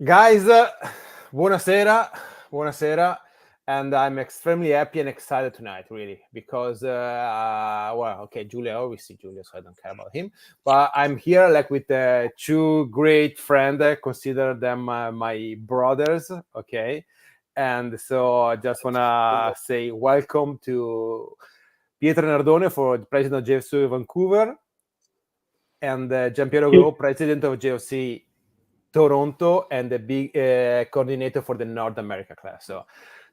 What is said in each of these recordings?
Guys, buonasera, buonasera, and I'm extremely happy and excited tonight, really, because, Julia, I always see Julia, so I don't care about him, but I'm here like with two great friends, consider them my brothers, okay, and so I just want to say welcome to Pietro Nardone, for the president of JFC Vancouver, and Giampiero Go, president of JFC Toronto, and the big coordinator for the North America class.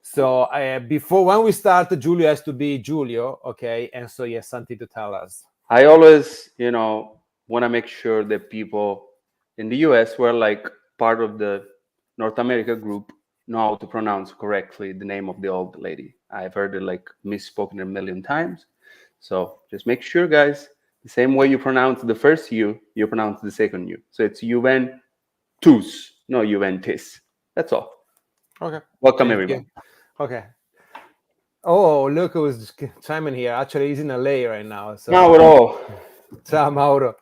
So before, when we start, Giulio has to be Giulio, okay? And so he has something to tell us. I always, want to make sure that people in the US who are like part of the North America group know how to pronounce correctly the name of the old lady. I've heard it like misspoken a million times. So just make sure, guys, the same way you pronounce the first U, you pronounce the second U. So it's Juventus, no Juventus. That's all. Okay. Welcome, everyone. Okay. Oh, look who's chiming here. Actually, he's in LA right now. So. Mauro. Ciao, Mauro.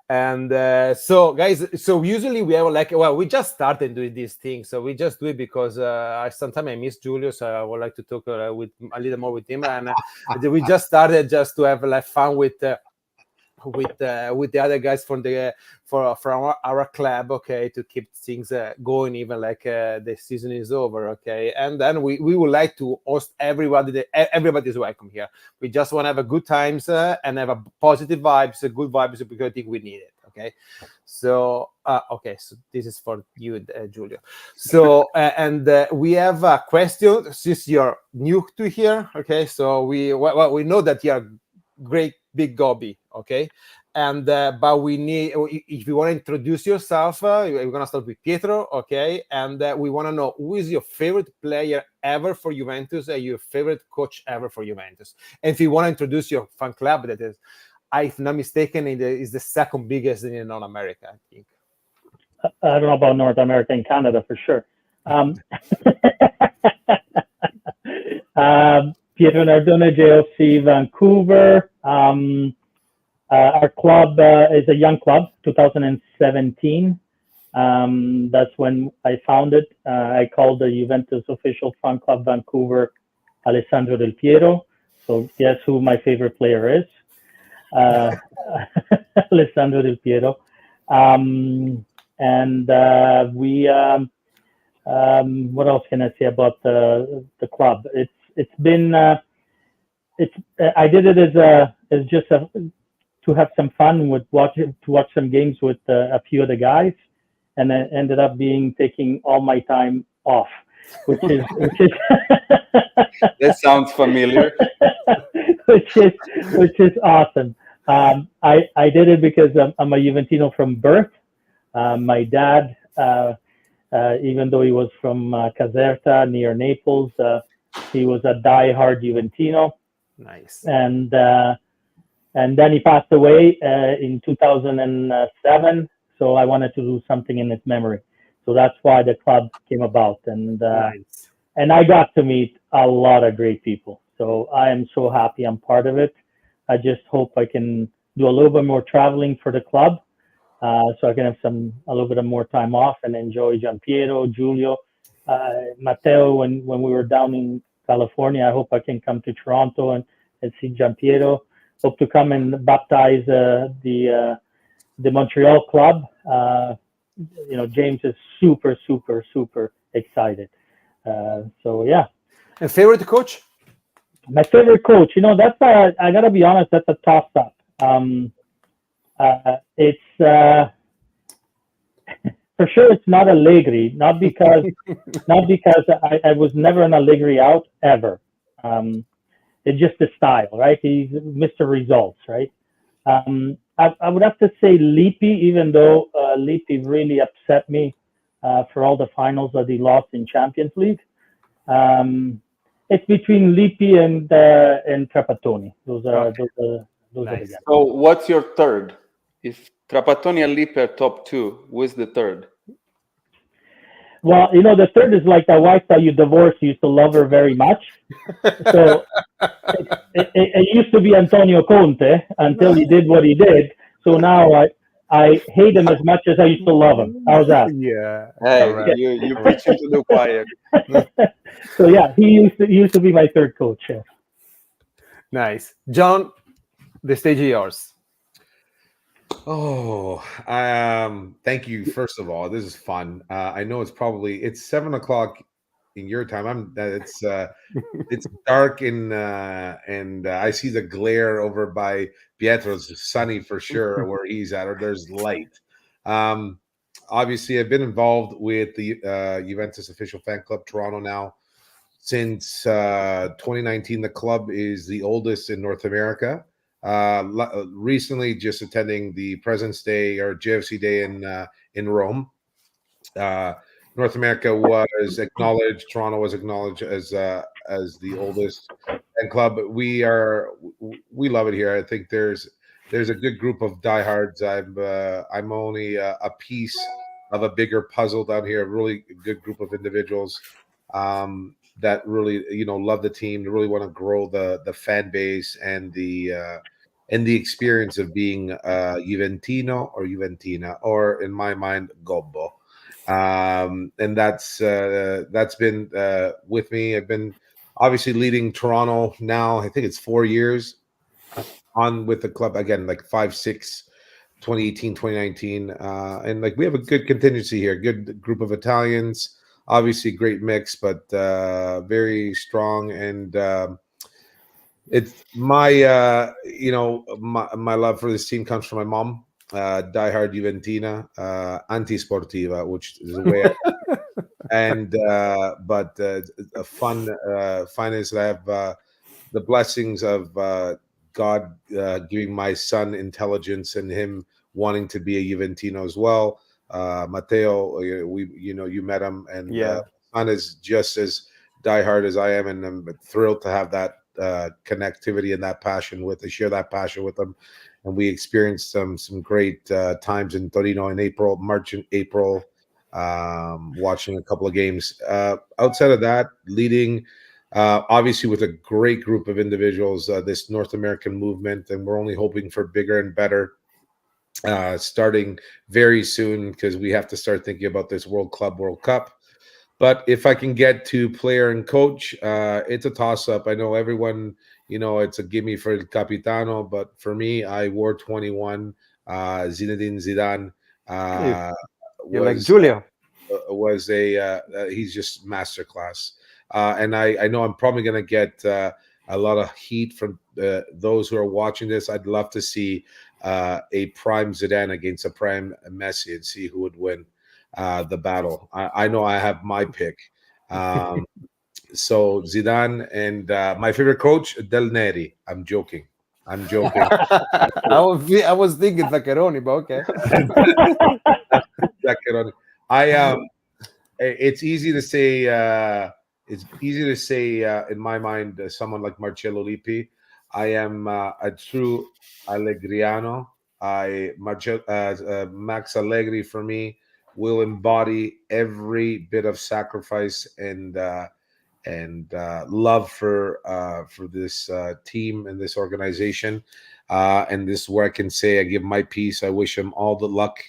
And so, guys, so usually we have we just started doing this thing. So we just do it because sometimes I miss Giulio, so I would like to talk with a little more with him. And we just started just to have fun with the other guys from our club, okay, to keep things going even the season is over, okay. And then we would like to host everybody. Everybody is welcome here. We just want to have a good times and have a positive vibes, good vibes, because I think we need it, okay. So so this is for you, Giulio. So and we have a question since you're new to here, okay. So we know that you're great big Gobi, okay, and but we need, if you want to introduce yourself, we're gonna start with Pietro, okay, and we want to know who is your favorite player ever for Juventus and your favorite coach ever for Juventus. And if you want to introduce your fan club, that is, if not mistaken, is the second biggest in North America, I think. I don't know about North America and Canada for sure. Pietro Nardone, JLC Vancouver. Our club is a young club, 2017. That's when I founded. I called the Juventus official fan club Vancouver Alessandro Del Piero. So guess who my favorite player is? Alessandro Del Piero. What else can I say about the club? It's been I did it as just to have some fun with watch some games with a few of the guys, and then ended up taking all my time off, which is That sounds familiar. which is awesome. I did it because I'm a Juventino from birth. My dad, even though he was from Caserta near Naples, he was a die-hard Juventino. Nice. And then he passed away in 2007. So I wanted to do something in his memory. So that's why the club came about. And nice. And I got to meet a lot of great people. So I am so happy I'm part of it. I just hope I can do a little bit more traveling for the club, so I can have a little bit of more time off and enjoy Giampiero, Giulio, Matteo. When we were down in California, I hope I can come to Toronto and see Giampiero. Hope to come and baptize the Montreal club. James is super, super, super excited. So yeah. And favorite coach? My favorite coach, that's I gotta be honest, that's a toss up. It's for sure it's not Allegri, not because I was never an Allegri out ever. It's just the style, right? He's Mr. Results, right? I would have to say Lippi, even though Lippi really upset me for all the finals that he lost in Champions League. It's between Lippi and Trapattoni. Those are the guys. So what's your third? If Trapattoni and Lippi are top two, who is the third? Well, the third is like the wife that you divorced. You used to love her very much. So it used to be Antonio Conte until he did what he did. So now I hate him as much as I used to love him. How's that? Yeah, Hey, correct. you preaching to the choir. So yeah, he used to be my third coach. Yeah. Nice. John, the stage is yours. Oh, thank you. First of all, this is fun. I know it's 7 o'clock in your time. It's dark and I see the glare over by Pietro's sunny for sure where he's at, or there's light. Um, Obviously, I've been involved with the Juventus official fan club Toronto now since 2019. The club is the oldest in North America. Recently, just attending the President's Day or JFC Day in Rome. Uh, North America was acknowledged. Toronto was acknowledged as the oldest fan club. We love it here. I think there's a good group of diehards. I'm only a piece of a bigger puzzle down here. A really good group of individuals that really love the team. They really want to grow the fan base and the experience of being Juventino or Juventina, or in my mind, Gobbo. And that's been with me. I've been obviously leading Toronto now. I think it's 4 years on with the club again, like 5, 6, 2018, 2019. And like we have a good contingency here, good group of Italians, obviously great mix, but very strong. And it's my love for this team comes from my mom, diehard Juventina, anti-sportiva, which is the way and but a fun finance that I have the blessings of God giving my son intelligence and him wanting to be a Juventino as well. Matteo, you met him, and Yeah. son is just as diehard as I am, and I'm thrilled to have that connectivity and that passion with. I share that passion with them, and we experienced some great times in Torino in March and April. Watching a couple of games. Outside of that, leading obviously with a great group of individuals, this North American movement, and we're only hoping for bigger and better. Starting very soon because we have to start thinking about this World Cup. But if I can get to player and coach, it's a toss-up. I know everyone, it's a gimme for El Capitano, but for me, I wore 21. Zinedine Zidane You're like was Julio. was he's just masterclass. And I know I'm probably going to get a lot of heat from those who are watching this. I'd love to see a prime Zidane against a prime Messi and see who would win the battle. I know I have my pick. So Zidane and my favorite coach, Del Neri. I'm joking. I was thinking Zaccheroni, but okay. It's easy to say. In my mind, someone like Marcello Lippi. I am a true Allegriano. Max Allegri for me will embody every bit of sacrifice and love for this team and this organization. And this is where I can say I give my piece. I wish him all the luck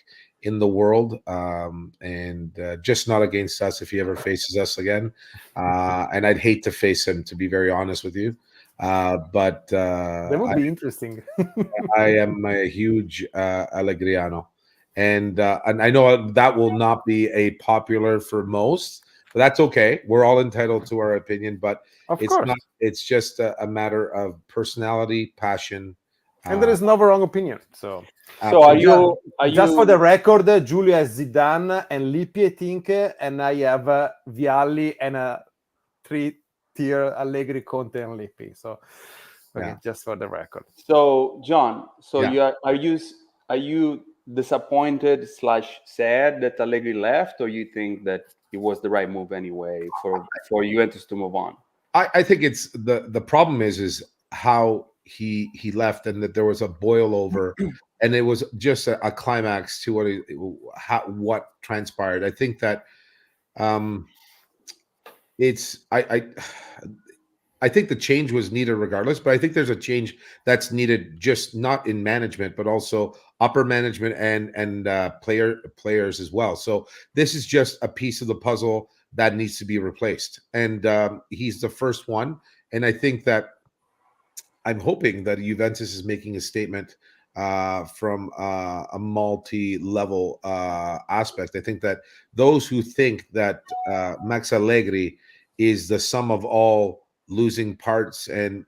in the world, and just not against us if he ever faces us again. And I'd hate to face him, to be very honest with you. But That would be interesting. I am a huge Allegriano, and I know that will not be a popular for most, but that's okay. We're all entitled to our opinion, but Of it's course. not. It's just a matter of personality, passion. And there is no wrong opinion. So So are you just for the record, Giulio has Zidane and Lippi, I think, and I have Vialli and a 3-tier Allegri, Conte, and Lippi. So okay, just for the record. So John, Yeah. are you disappointed / sad that Allegri left, or you think that it was the right move anyway for Juventus to move on? I think it's the problem is how he left, and that there was a boil over, and it was just a climax to what transpired. I think that it's I think the change was needed regardless, but I think there's a change that's needed just not in management, but also upper management and players as well. So this is just a piece of the puzzle that needs to be replaced, and he's the first one. And I think that I'm hoping that Juventus is making a statement from a multi-level aspect. I think that those who think that Max Allegri is the sum of all losing parts and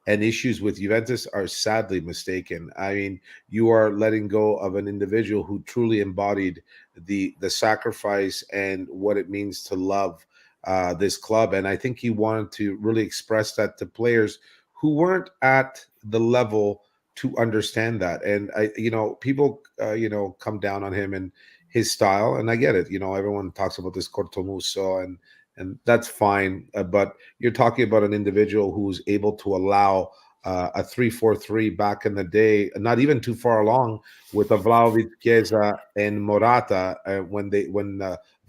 issues with Juventus are sadly mistaken. I mean, you are letting go of an individual who truly embodied the sacrifice and what it means to love this club. And I think he wanted to really express that to players who weren't at the level to understand that. And people, come down on him and his style, and I get it. Everyone talks about this cortomuso, and that's fine. But you're talking about an individual who's able to allow a 3-4-3 back in the day, not even too far along, with a Vlahovic, Chiesa, and Morata when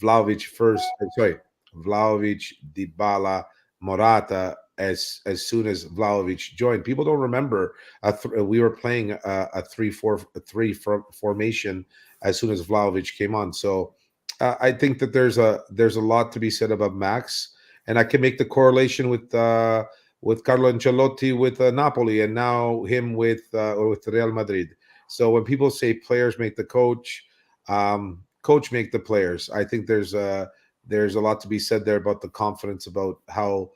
Vlahovic first. Sorry, Vlahovic, Dybala, Morata. As soon as Vlahovic joined, people don't remember we were playing a 3-4-3 formation as soon as Vlahovic came on. So I think that there's a lot to be said about Max, and I can make the correlation with Carlo Ancelotti with Napoli, and now him with Real Madrid. So when people say players make the coach, coach make the players. I think there's a lot to be said there about the confidence, about how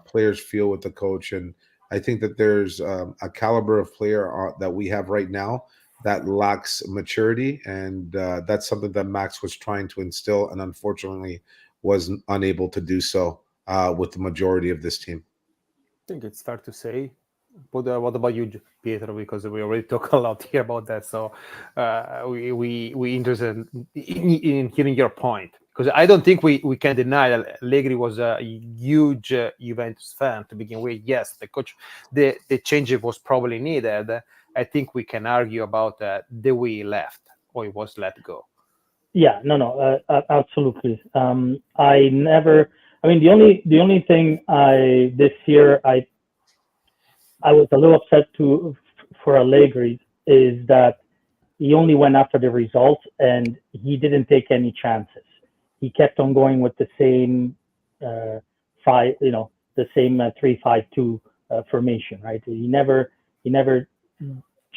players feel with the coach, and I think that there's a caliber of player that we have right now that lacks maturity, and that's something that Max was trying to instill, and unfortunately was unable to do so with the majority of this team. I think it's fair to say. But what about you, Pietro? Because we already talked a lot here about that, so we interested in hearing your point. Because I don't think we can deny that Allegri was a huge Juventus fan to begin with. Yes, the change was probably needed. I think we can argue about the way he left or he was let go. Yeah, no, absolutely. The only thing this year I was a little upset for Allegri is that he only went after the results and he didn't take any chances. He kept on going with the same the same 3-5-2 formation, right? He never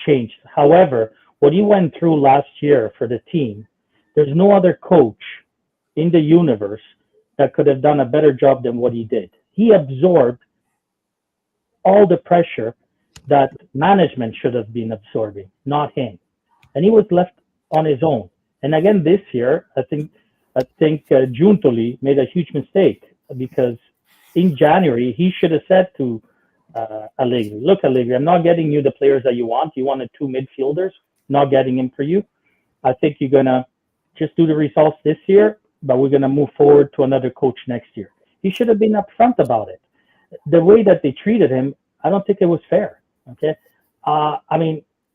changed. However, what he went through last year for the team, there's no other coach in the universe that could have done a better job than what he did. He absorbed all the pressure that management should have been absorbing, not him. And he was left on his own. And again, this year, I think Giuntoli made a huge mistake, because in January, he should have said to Allegri, look, Allegri, I'm not getting you the players that you want. You wanted 2 midfielders, not getting him for you. I think you're going to just do the results this year, but we're going to move forward to another coach next year. He should have been upfront about it. The way that they treated him, I don't think it was fair. Okay. I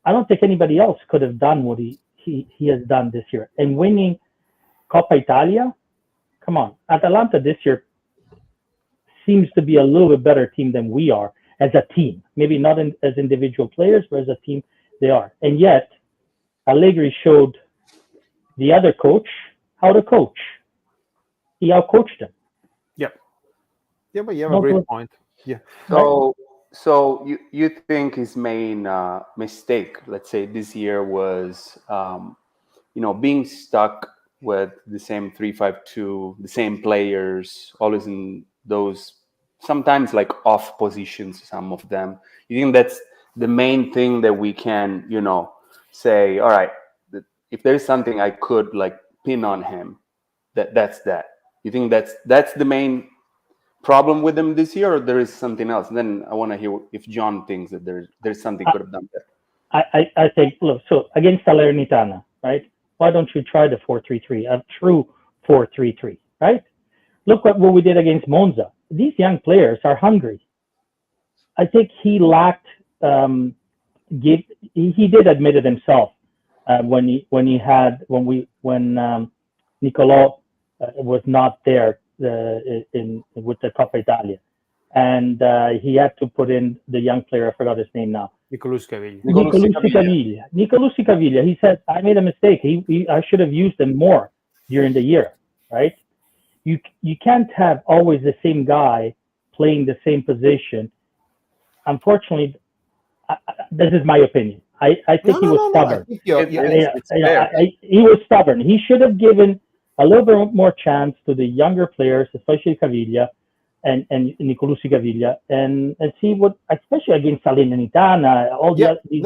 don't think anybody else could have done what he has done this year. And winning Coppa Italia, come on. Atalanta this year seems to be a little bit better team than we are as a team. Maybe not as individual players, but as a team they are. And yet, Allegri showed the other coach how to coach. He outcoached them. Yeah, but you have a great point. Yeah. So you think his main mistake, let's say this year, was being stuck with the same 3-5-2, the same players, always in those sometimes like off positions, some of them. You think that's the main thing that we can, say, all right, if there's something I could like pin on him, that's that. You think that's the main problem with him this year, or there is something else? And then I want to hear if John thinks that there's something could have done there. I think, look, so against Salernitana, right? Why don't you try the 4-3-3, a true 4-3-3, right? Look what we did against Monza. These young players are hungry. I think he lacked. He did admit it himself when Nicolò was not there with the Coppa Italia. and he had to put in the young player. I forgot his name now. Nicolussi Caviglia. Nicolussi Caviglia. He said, I made a mistake. I should have used him more during the year, right? You can't have always the same guy playing the same position. Unfortunately, this is my opinion. I think he was stubborn. He was stubborn. He should have given a little bit more chance to the younger players, especially Caviglia and Nicolussi Caviglia, and see what, especially against Salernitana.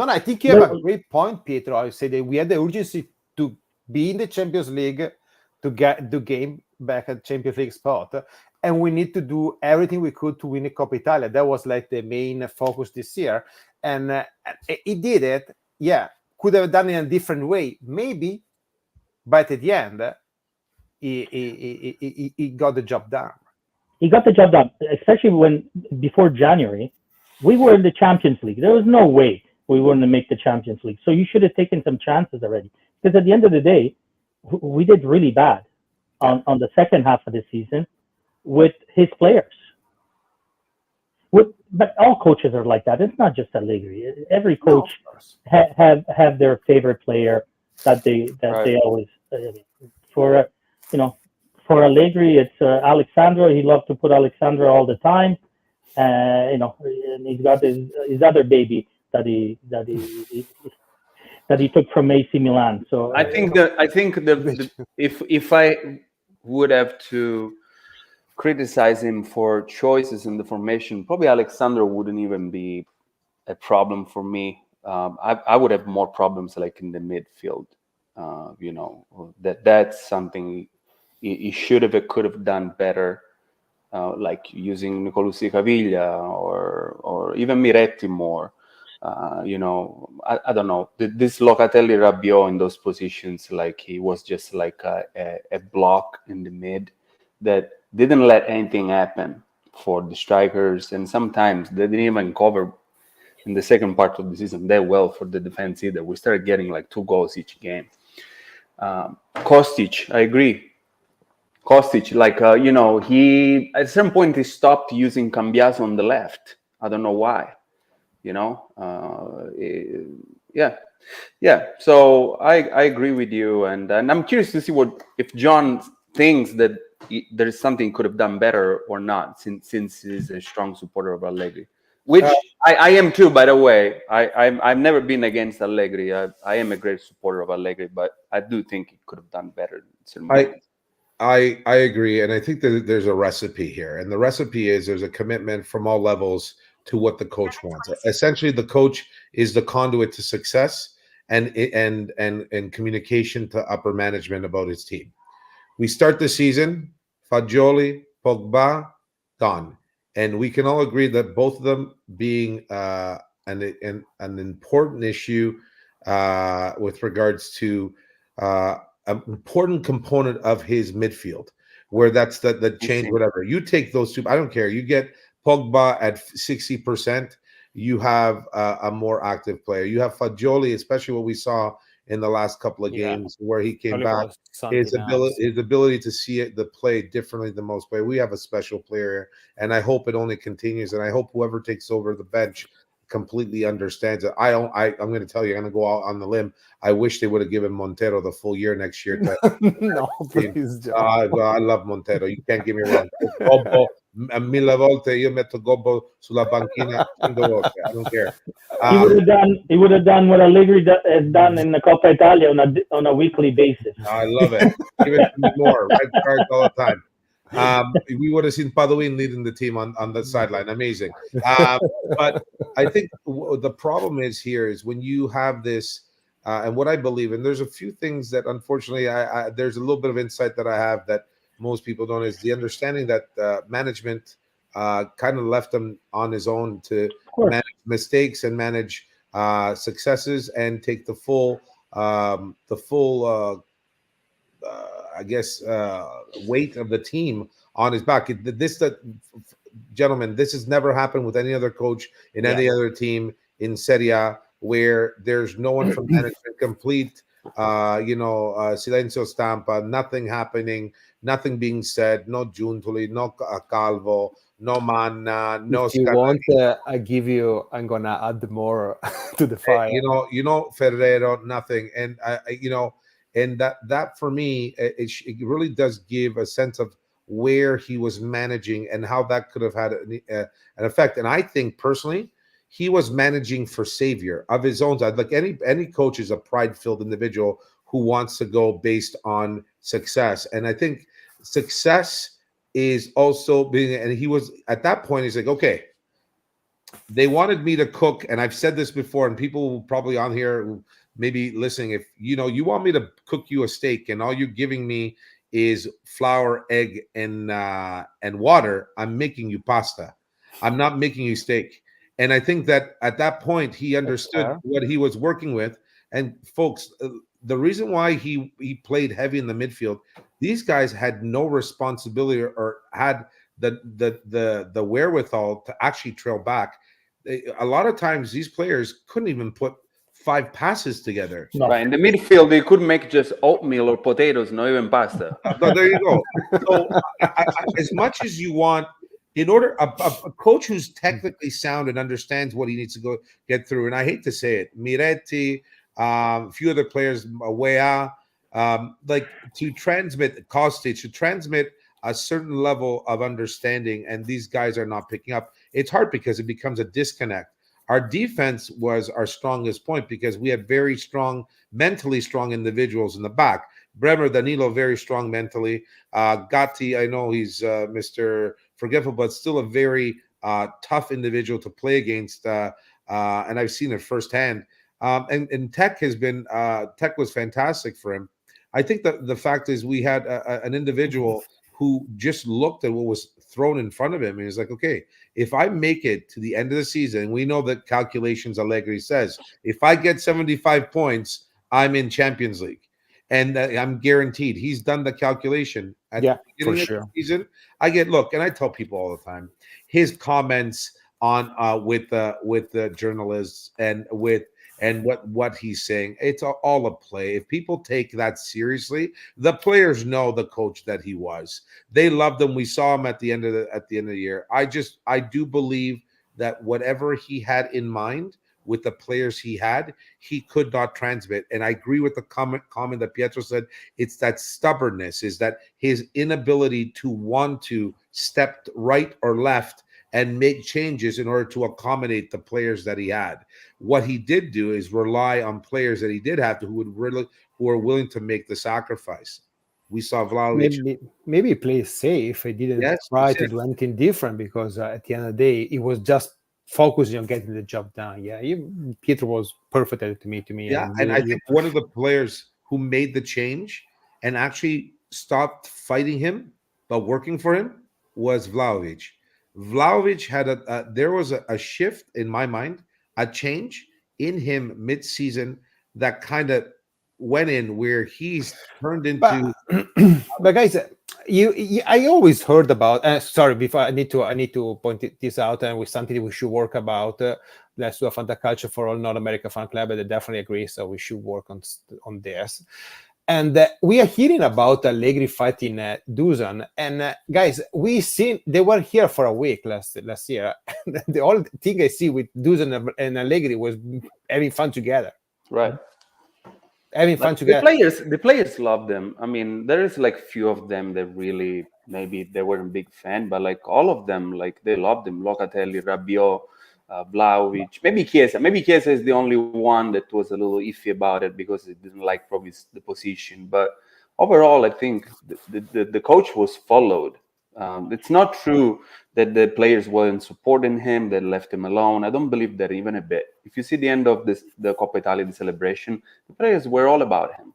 I think you have a great point, Pietro. I say that we had the urgency to be in the Champions League, to get the game back at Champions League spot, and we need to do everything we could to win the Coppa Italia. That was like the main focus this year, and he did it. Yeah, could have done it in a different way, maybe, but at the end, he got the job done. He got the job done, especially when before January, we were in the Champions League. There was no way we wouldn't make the Champions League. So you should have taken some chances already, because at the end of the day, we did really bad on the second half of the season with his players. But all coaches are like that. It's not just Allegri. Every coach have their favorite player that they always for Allegri, it's Alexandro. He loved to put Alexandro all the time. And he's got his other baby that he took from AC Milan. So I think if I would have to criticize him for choices in the formation, probably Alexandro wouldn't even be a problem for me. I would have more problems like in the midfield. That's something he should have, could have done better, like using Nicolussi Caviglia or even Miretti more. I don't know. This Locatelli Rabiot in those positions, like he was just like a block in the mid that didn't let anything happen for the strikers, and sometimes they didn't even cover in the second part of the season that well for the defense either. We started getting like 2 goals each game. Kostic, I agree. Kostic, like he at some point he stopped using Cambiaso on the left. I don't know why. So I agree with you, and I'm curious to see if John thinks that there is something he could have done better or not, since he's a strong supporter of Allegri, which I am too, by the way. I've never been against Allegri. I am a great supporter of Allegri, but I do think he could have done better. I agree, and I think that there's a recipe here, and the recipe is there's a commitment from all levels to what the coach wants. Essentially, the coach is the conduit to success and communication to upper management about his team. We start the season, Fagioli, Pogba, gone. And we can all agree that both of them being an important issue with regards to an important component of his midfield, where that's the change, whatever. You take those two, I don't care. You get Pogba at 60%, you have a more active player. You have Fagioli, especially what we saw in the last couple of games where he came back. His ability to see the play differently than most play. We have a special player, and I hope it only continues. And I hope whoever takes over the bench completely understands it. I'm going to tell you, I'm going to go out on the limb. I wish they would have given Montero the full year next year. No, please, I love Montero. You can't get me wrong. Gobbo, mille volte io metto Gobbo sulla banchina. I don't care. He would have done what Allegri has done in the Coppa Italia on a weekly basis. I love it. Give it to me more. Red cards all the time. We would have seen Paduin leading the team on the sideline. Amazing. But I think the problem is when you have this, and what I believe, and there's a few things that unfortunately there's a little bit of insight that I have that most people don't, is the understanding that management kind of left him on his own to manage mistakes and manage successes and take the full weight of the team on his back. Gentlemen, this has never happened with any other coach in any other team in Serie A, where there's no one from management, complete silencio stampa, nothing happening, nothing being said, no Giuntoli, no Calvo, no manna, no If you Scaloni. want, I'm gonna add more to the fire. Ferrero, nothing, and and that for me, it really does give a sense of where he was managing and how that could have had an effect. And I think personally, he was managing for savior of his own side. Like any coach is a pride-filled individual who wants to go based on success, and I think success is also being. And he was at that point. He's like, okay, they wanted me to cook, and I've said this before, and people probably on here maybe listening, if you want me to cook you a steak and all you're giving me is flour, egg, and water, I'm making you pasta. I'm not making you steak. And I think that at that point he understood what he was working with. And folks, the reason why he played heavy in the midfield, these guys had no responsibility or had the wherewithal to actually trail back. A lot of times these players couldn't even put 5 passes together. No. Right. In the midfield, they could make just oatmeal or potatoes, not even pasta. But there you go. So as much as you want, in order, a coach who's technically sound and understands what he needs to go get through, and I hate to say it, Miretti, a few other players, Wea, like to transmit Costi, to transmit a certain level of understanding, and these guys are not picking up. It's hard because it becomes a disconnect. Our defense was our strongest point because we had very strong, mentally strong individuals in the back. Bremer, Danilo, very strong mentally. Gatti, I know he's Mr. Forgetful, but still a very tough individual to play against. And I've seen it firsthand. And Tech has been Tech was fantastic for him. I think that the fact is we had an individual who just looked at what was thrown in front of him and he's like, okay, if I make it to the end of the season, we know that calculations Allegri says, if I get 75 points, I'm in Champions League. And I'm guaranteed. He's done the calculation at the beginning of the season. And I tell people all the time, his comments on with the journalists and what he's saying, it's all a play. If people take that seriously, the players know the coach that he was. They loved him. We saw him at the end of the year. I do believe that whatever he had in mind with the players he had, he could not transmit. And I agree with the comment that Pietro said. It's that stubbornness, is that his inability to want to step right or left and make changes in order to accommodate the players that he had. What he did do is rely on players that he did have to who are willing to make the sacrifice. We saw Vlahovic. Maybe he plays safe. He didn't try to do anything different because at the end of the day, he was just focusing on getting the job done. Yeah, Pietro was perfect to me. Yeah, and I think one of the players who made the change and actually stopped fighting him but working for him was Vlahovic. Vlahovic had there was a shift in my mind, a change in him mid-season that kind of went in where he's turned into. But guys, I always heard about. Sorry, before I need to point this out, and with something we should work about. Let's do a Fantacalcio for all North America fan club. I definitely agree. So we should work on this. And we are hearing about Allegri fighting Dusan. And guys, we seen they were here for a week last year. The only thing I see with Dusan and Allegri was having fun together. Right. Having fun together. The players love them. I mean, there is like few of them that really maybe they weren't a big fan, but like all of them, like they loved them. Locatelli, Rabiot, Vlahovic, maybe Chiesa. Maybe Chiesa is the only one that was a little iffy about it because he didn't like probably the position. But overall, I think the coach was followed. It's not true that the players weren't supporting him, they left him alone. I don't believe that even a bit. If you see the end of the Coppa Italia, the celebration, the players were all about him.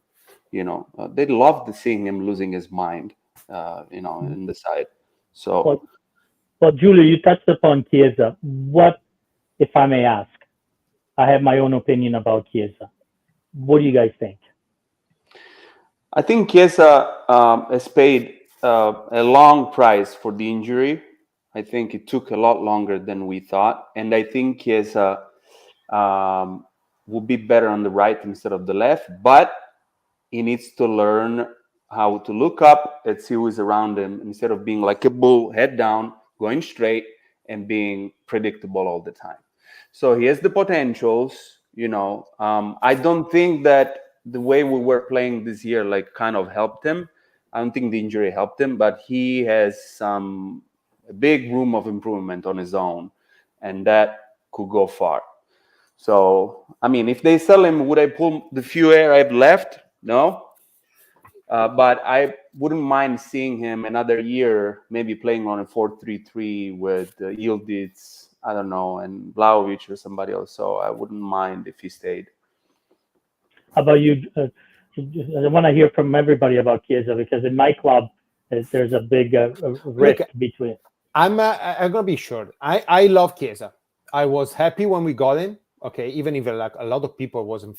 They loved seeing him losing his mind, in the side. So, well, Giulio, you touched upon Chiesa. What, if I may ask? I have my own opinion about Chiesa. What do you guys think? I think Chiesa has paid a long price for the injury. I think it took a lot longer than we thought. And I think Chiesa will be better on the right instead of the left. But he needs to learn how to look up and see who is around him instead of being like a bull, head down, going straight and being predictable all the time. So he has the potentials, I don't think that the way we were playing this year like kind of helped him. I don't think the injury helped him, but he has some big room of improvement on his own, and that could go far. So, I mean, if they sell him, would I pull the few air I've left? No. But I wouldn't mind seeing him another year, maybe playing on a 4-3-3 with Yildiz, I don't know, and Vlahovic or somebody else. So I wouldn't mind if he stayed. How about you? I want to hear from everybody about Chiesa, because in my club, there's a big rift between. I'm gonna be short. I love Chiesa. I was happy when we got him. Okay, even if like a lot of people wasn't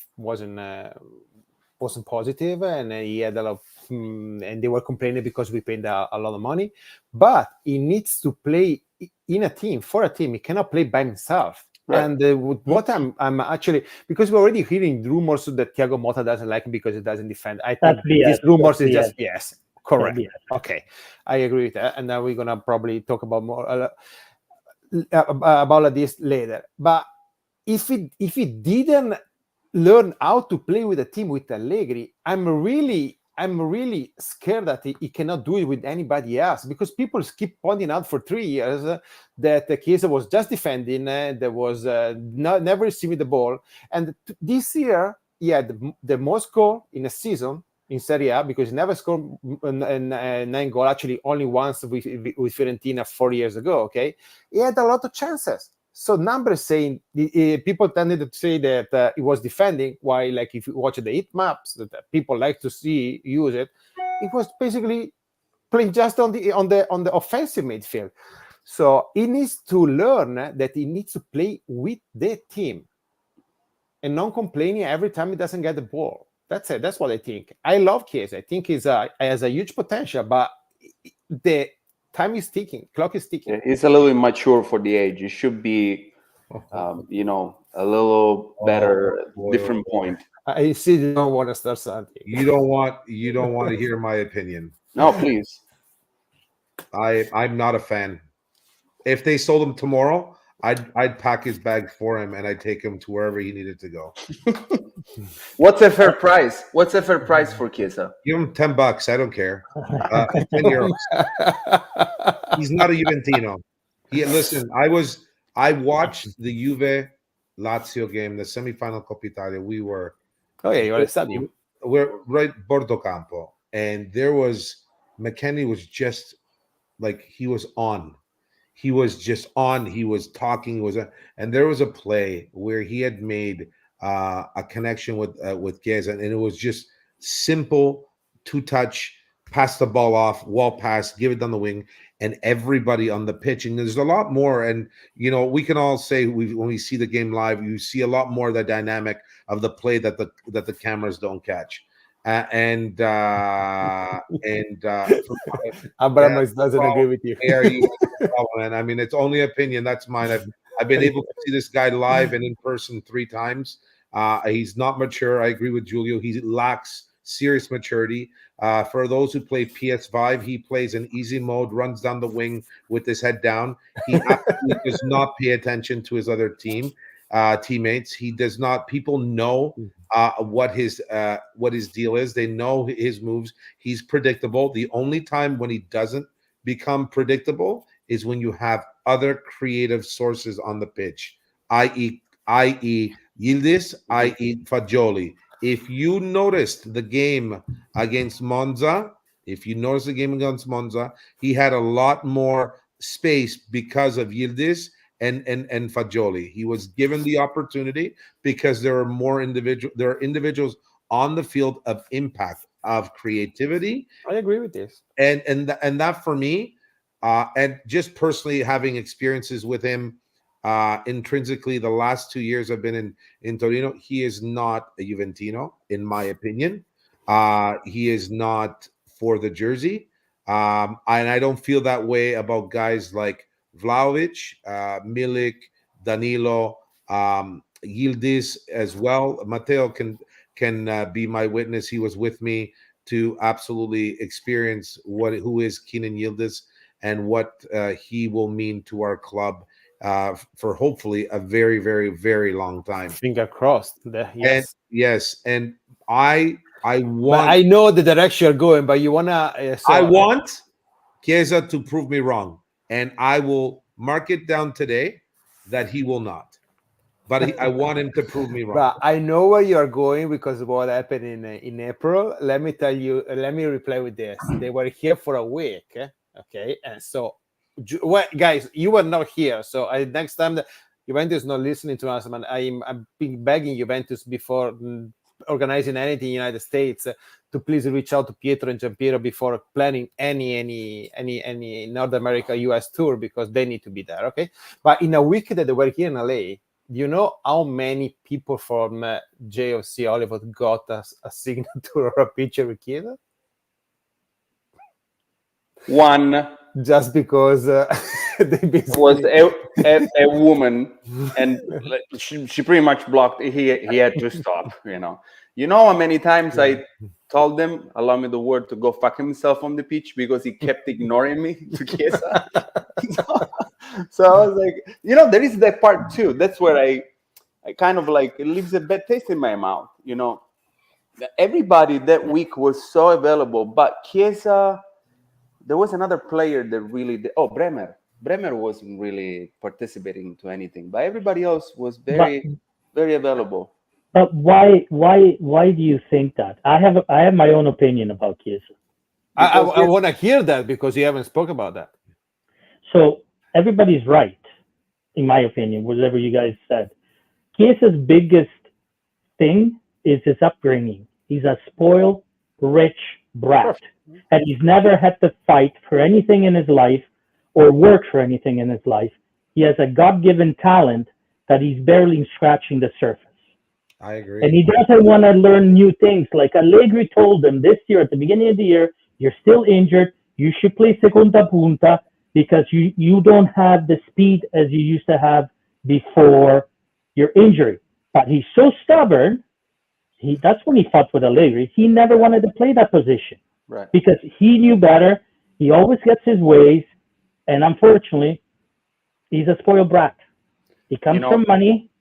positive, and he had a lot of, and they were complaining because we paid a lot of money. But he needs to play in a team, for a team. He cannot play by himself. Right. And what I'm actually, because we're already hearing rumors that Thiago Motta doesn't like him because he doesn't defend. I think these rumors is just BS. Correct. Okay, I agree with that. And now we're gonna probably talk about more about this later. But if he didn't learn how to play with a team with Allegri, I'm really scared that he cannot do it with anybody else, because people keep pointing out for 3 years that Chiesa was just defending, there was never receiving the ball, and this year he had the most goal in a season in Serie A, because he never scored 9 goals, actually only once with Fiorentina 4 years ago. Okay, he had a lot of chances. So numbers saying, people tended to say that he was defending, while like if you watch the heat maps that people like to see use it was basically playing just on the offensive midfield. So he needs to learn that he needs to play with the team and not complaining every time he doesn't get the ball. That's it. That's what I think. I love Chiesa. I think he has a huge potential, but the time is ticking. Clock is ticking. Yeah, he's a little immature for the age. He should be, a little better, different point. I see you don't want to start something. You don't want to hear my opinion. No, please. I'm not a fan. If they sold him tomorrow, I'd pack his bag for him and I'd take him to wherever he needed to go. What's a fair price? What's a fair price for Chiesa? Give him $10. I don't care. 10 euros. He's not a Juventino. Listen, I watched the Juve Lazio game, the semifinal Coppa Italia. We were. Oh yeah, you were at stadium. We're right Bordo Campo, and there was McKennie was just like he was on. He was just on. He was talking. And there was a play where he had made a connection with Chiesa, and it was just simple 2-touch, pass the ball off, wall pass, give it down the wing, and everybody on the pitch. And there's a lot more. And we can all say when we see the game live, you see a lot more of the dynamic of the play that the cameras don't catch. Abrams doesn't agree with you. And I mean, it's only opinion. That's mine. I've been able to see this guy live and in person 3 times. He's not mature. I agree with Giulio. He lacks serious maturity. For those who play PS5, he plays in easy mode, runs down the wing with his head down. He absolutely does not pay attention to his other teammates. He does not. People know what his deal is. They know his moves. He's predictable. The only time when he doesn't become predictable is when you have other creative sources on the pitch, i.e. Yildiz, i.e. Fagioli. If you noticed the game against Monza, he had a lot more space because of Yildiz and Fagioli. He was given the opportunity because there are individuals on the field of impact, of creativity. I agree with this. And that for me, and just personally having experiences with him intrinsically, the last 2 years I've been in Torino, he is not a Juventino, in my opinion. He is not for the jersey. And I don't feel that way about guys like Vlahovic, Milik, Danilo, Yildiz as well. Matteo can be my witness. He was with me to absolutely experience who is Kenan Yildiz. and what he will mean to our club for hopefully a very, very, very long time. Finger crossed. And Yes. yes, and I But want I know the direction you're going, but you wanna. I want Chiesa to prove me wrong, and I will mark it down today that he will not. But I want him to prove me wrong. But I know where you are going because of what happened in April. Let me tell you. Let me reply with this. They were here for a week, okay, and so, guys, you were not here. So next time that Juventus is not listening to us, man, I'm been begging Juventus before organizing anything in the United States to please reach out to Pietro and Giampiero before planning any North America US tour, because they need to be there, okay? But in a week that they were here in LA, do you know how many people from JOC Hollywood got a signature or a picture with Chiesa? One Just because they was a woman, and she pretty much blocked. He had to stop. You know how many times I told them, allow me the word, to go fuck himself on the pitch because he kept ignoring me to Chiesa. So I was like, there is that part too. That's where I kind of like, it leaves a bad taste in my mouth. Everybody that week was so available, but Chiesa. There was another player that really did. Oh, Bremer. Bremer wasn't really participating to anything, but everybody else was very, very available. But why do you think that? I have my own opinion about Chiesa. I want to hear that because you haven't spoken about that. So everybody's right, in my opinion, whatever you guys said. Chiesa's biggest thing is his upbringing. He's a spoiled, rich brat. And he's never had to fight for anything in his life or work for anything in his life. He has a God-given talent that he's barely scratching the surface. I agree. And he doesn't want to learn new things. Like Allegri told him this year, at the beginning of the year, you're still injured. You should play seconda punta because you don't have the speed as you used to have before your injury. But he's so stubborn. That's when he fought with Allegri. He never wanted to play that position. Right. Because he knew better. He always gets his ways. And unfortunately, he's a spoiled brat. He comes from money.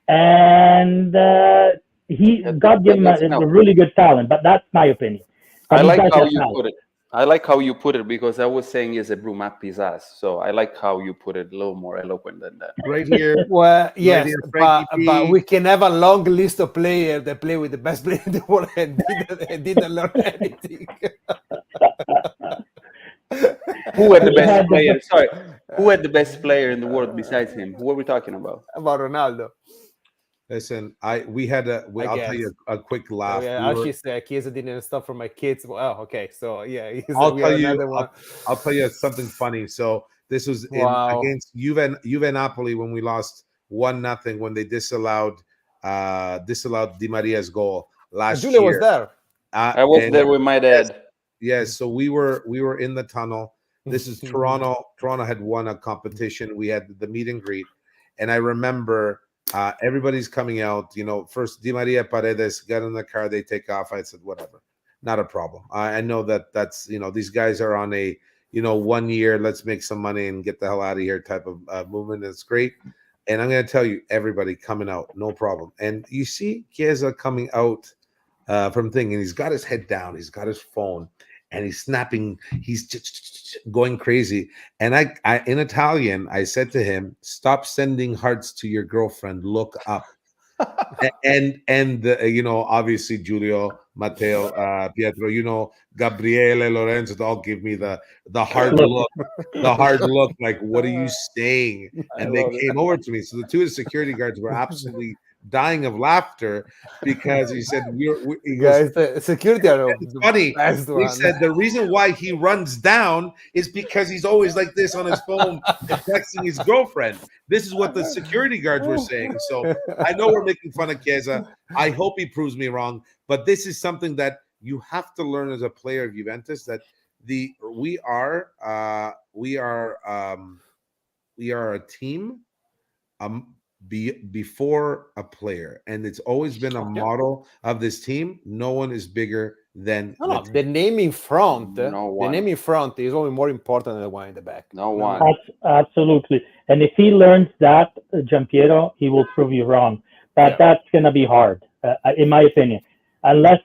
And God gave him a really good talent. But that's my opinion. But I like how you put it. I like how you put it because I was saying is a broom up his ass. So I like how you put it a little more eloquent than that. Right here. Well, yes, right here, but we can have a long list of players that play with the best player in the world and didn't learn anything. Who had the best player? Sorry, who had the best player in the world besides him? Who are we talking about? About Ronaldo. Listen, I'll tell you a quick laugh. Oh, yeah, Archie said Chiesa didn't stop for my kids. Oh, okay. So yeah, I'll tell you something funny. So this was against Juve Napoli when we lost 1-0 when they disallowed Di Maria's goal last Julia year. was there. I was there with my dad. Yes, so we were in the tunnel. This is Toronto. Toronto had won a competition. We had the meet and greet, and I remember everybody's coming out. First Di Maria, Paredes got in the car. They take off. I said, whatever, not a problem. I know that's these guys are on a 1 year. Let's make some money and get the hell out of here type of movement. It's great. And I'm going to tell you, everybody coming out, no problem. And you see Chiesa coming out from thing, and he's got his head down. He's got his phone. And he's snapping, he's just going crazy. And I in Italian, I said to him, stop sending hearts to your girlfriend, look up. and obviously Giulio, Matteo, Pietro, Gabriele, Lorenzo, they all give me the hard look, like, what are you saying? And they came over to me. So the two of the security guards were absolutely dying of laughter because he said, the security are it's funny. He said the reason why he runs down is because he's always like this on his phone texting his girlfriend. This is what the security guards were saying. So I know we're making fun of Chiesa. I hope he proves me wrong, but this is something that you have to learn as a player of Juventus, that we are a team. before a player, and it's always been a model of this team. No one is bigger than No, the name in front. No The name one. in front is only more important than the one in the back. No one. Absolutely. And if he learns that, Giampiero, he will prove you wrong. But Yeah. that's going to be hard, in my opinion. Unless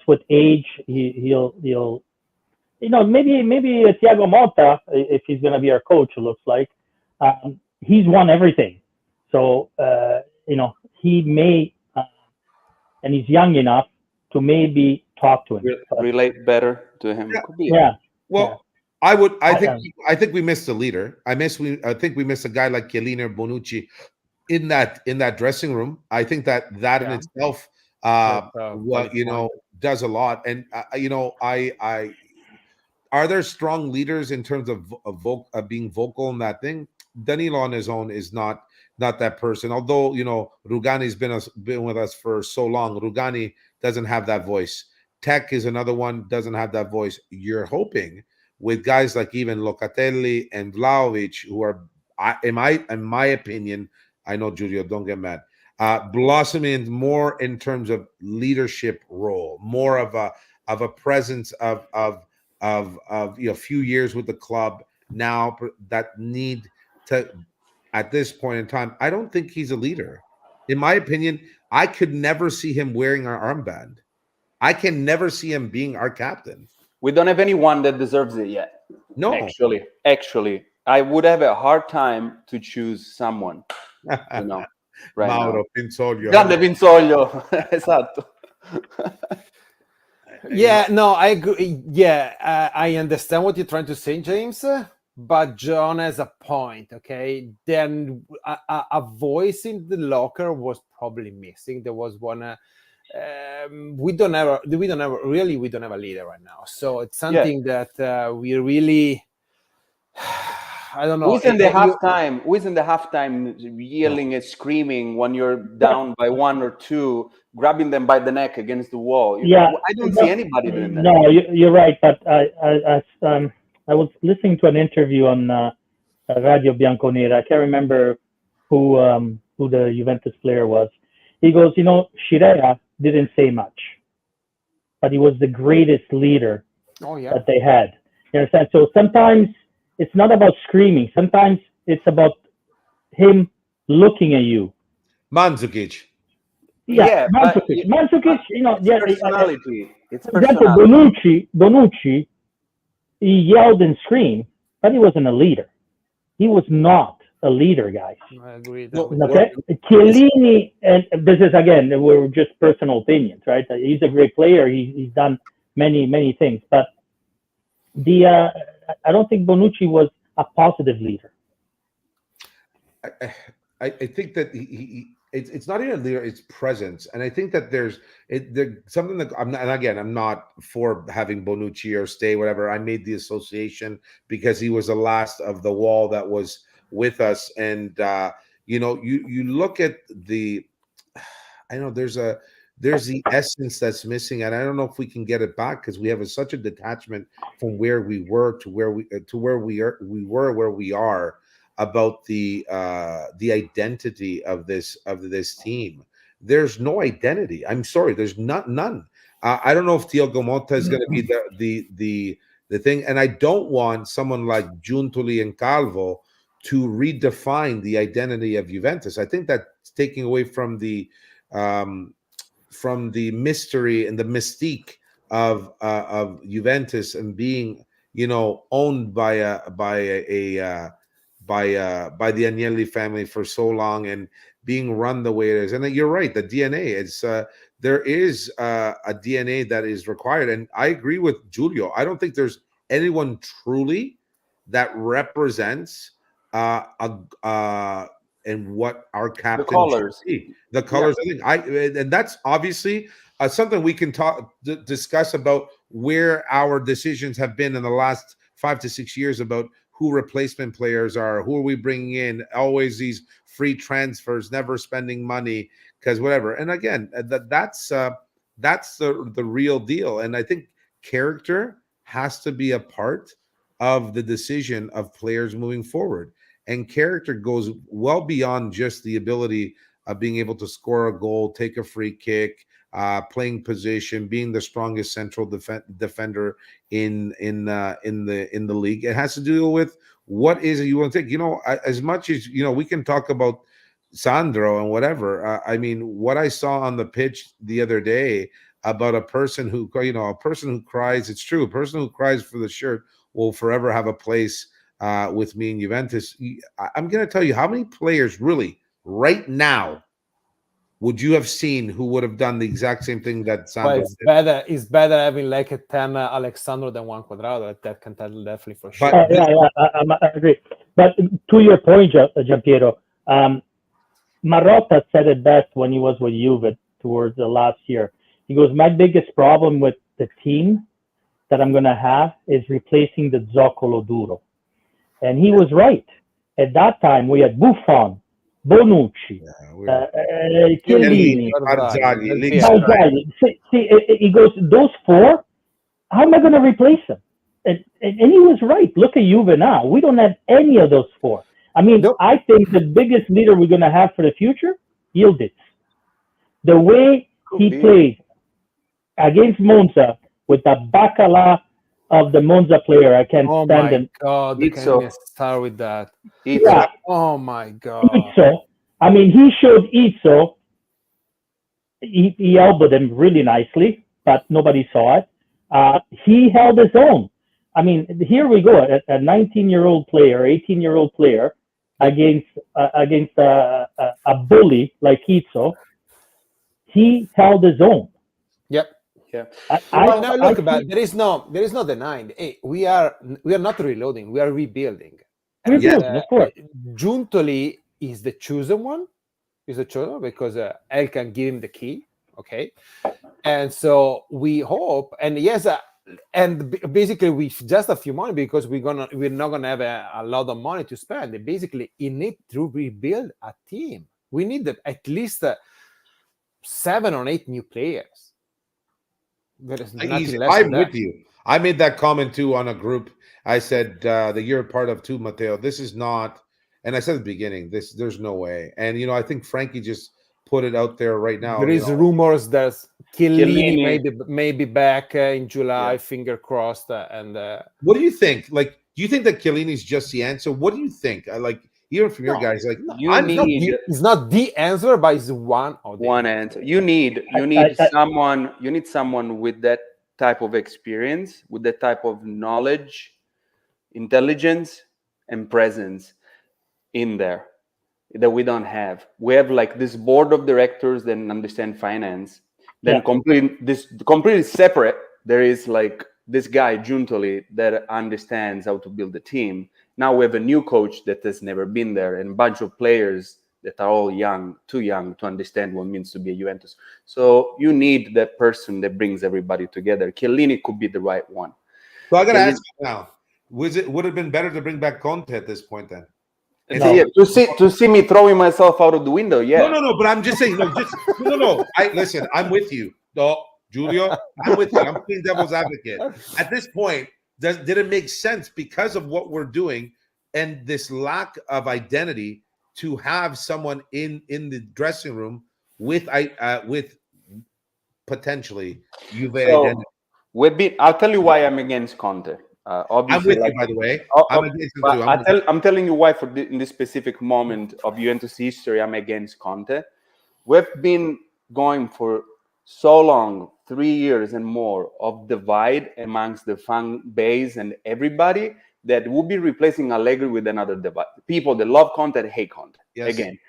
with age, he'll maybe Thiago Motta, if he's going to be our coach, it looks like, he's won everything. So he may, and he's young enough to maybe talk to him. Relate better to him. Yeah. Could be. Yeah. Well, I think we missed a leader. I think we missed a guy like Chiellini or Bonucci in that dressing room. I think that in itself does a lot. And I are there strong leaders in terms of being vocal in that thing? Danilo on his own is not that person. Although Rugani's been with us for so long, Rugani doesn't have that voice. Tech is another one, doesn't have that voice. You're hoping with guys like even Locatelli and Vlahovic, who are, in my opinion, I know Giulio, don't get mad, blossoming more in terms of leadership role, more of a presence of a few years with the club now that need to, at this point in time. I don't think he's a leader. In my opinion, I could never see him wearing our armband. I can never see him being our captain. We don't have anyone that deserves it yet. No. Actually, I would have a hard time to choose someone. Right Mauro now. Pinzoglio. Grande Pinzoglio. Esatto. Yeah, no, I agree. Yeah, I understand what you're trying to say, James. But John has a point. Okay, then a voice in the locker was probably missing. There was one. We don't have a leader right now. So it's something that we really. I don't know. Who's in the halftime yelling and screaming when you're down by 1 or 2, grabbing them by the neck against the wall? I don't see anybody doing that. No, you're right. But I was listening to an interview on Radio Bianconera. I can't remember who the Juventus player was. He goes, Scirea didn't say much, but he was the greatest leader that they had. You understand? So sometimes it's not about screaming. Sometimes it's about him looking at you. Mandzukic. Yeah, Mandzukic. Personality. It's for example, Bonucci, he yelled and screamed, but he wasn't a leader. He was not a leader, guys. I agree. Okay, Chiellini, and this is again, we're just personal opinions, right? He's a great player. He's done many things, but I don't think Bonucci was a positive leader. I think that it's not even a leader; it's presence, and I think that there's something that I'm not for having Bonucci or stay, whatever. I made the association because he was the last of the wall that was with us, and you look at the, I know there's the essence that's missing, and I don't know if we can get it back because we have such a detachment from where we were to where we are about the identity of this team. There's no identity. I'm sorry, there's none. I don't know if Thiago Motta is going to be the thing, and I don't want someone like Giuntoli and Calvo to redefine the identity of Juventus. I think that's taking away from the mystery and the mystique of Juventus and being owned by the Agnelli family for so long and being run the way it is. And you're right, the DNA is there is a DNA that is required, and I agree with Giulio. I don't think there's anyone truly that represents and what our captain the colors. I think and that's obviously something we can discuss about where our decisions have been in the last 5 to 6 years about who replacement players are, who are we bringing in, always these free transfers, never spending money because whatever. And again, that's the real deal. And I think character has to be a part of the decision of players moving forward. and character goes well beyond just the ability of being able to score a goal, take a free kick, playing position, being the strongest central defender in the league. It has to do with what is it you want to take. As much as we can talk about Sandro and whatever. I mean, what I saw on the pitch the other day about a person who cries. It's true. A person who cries for the shirt will forever have a place with me in Juventus. I'm going to tell you how many players really right now would you have seen who would have done the exact same thing that Sandro did? It's better having like a 10 Alexandro than one Quadrado. That can tell definitely for sure. I agree. But to your point, Giampiero, Marotta said it best when he was with Juve towards the last year. He goes, my biggest problem with the team that I'm going to have is replacing the Zoccolo Duro. And he was right. At that time, we had Buffon, Bonucci, Chiellini, Barzagli. See, he goes, those four, how am I going to replace them? And he was right. Look at Juve now. We don't have any of those four. I mean, I think the biggest leader we're going to have for the future, Yildiz. The way he played against Monza with the bacala of the Monza player, I can't stand him. Oh my God, can you start with that? Yeah. Oh my God. Izzo. I mean, he showed Izzo. He elbowed him really nicely, but nobody saw it. He held his own. I mean, here we go, a 19-year-old player, 18-year-old player against a bully like Izzo. He held his own. Yep. Yeah. Now look about there is no denying. Hey, we are not reloading. We are rebuilding. Rebuilding, of course. Giuntoli is the chosen one. Is the chosen because El can give him the key. Okay, and so we hope. And yes, and basically we just a few money because we're not gonna have a lot of money to spend. Basically, you need to rebuild a team. We need at least 7 or 8 new players. There is nothing less. I'm with you. I made that comment too on a group. I said that you're part of too, Matteo. This is not, and I said at the beginning, there's no way. And I think Frankie just put it out there right now. There is rumors that Chiellini may be back in July. Finger crossed. And what do you think? Like, do you think that Chiellini's just the answer? What do you think? Even from your guys, like it's not the answer, but it's one answer. You need someone with that type of experience, with that type of knowledge, intelligence, and presence in there that we don't have. We have like this board of directors that understand finance, then completely separate. There is like this guy Giuntoli that understands how to build a team. Now we have a new coach that has never been there and a bunch of players that are all too young to understand what it means to be a Juventus. So you need that person that brings everybody together. Chiellini could be the right one. So I got to ask you now, would it have been better to bring back Conte at this point then? To see me throwing myself out of the window, No, but I'm just saying, no. Listen, I'm with you. No, Giulio, I'm with you. I'm playing devil's advocate. At this point, did it make sense because of what we're doing and this lack of identity to have someone in the dressing room with potentially Juve identity? I'll tell you why I'm against Conte. Obviously, I'm with you, by the way. I'm telling you why in this specific moment of Juventus history, I'm against Conte. We've been going for so long, 3 years and more, of divide amongst the fan base and everybody that will be replacing Allegri with another divide. People that love Conte and hate Conte. Yes. Again,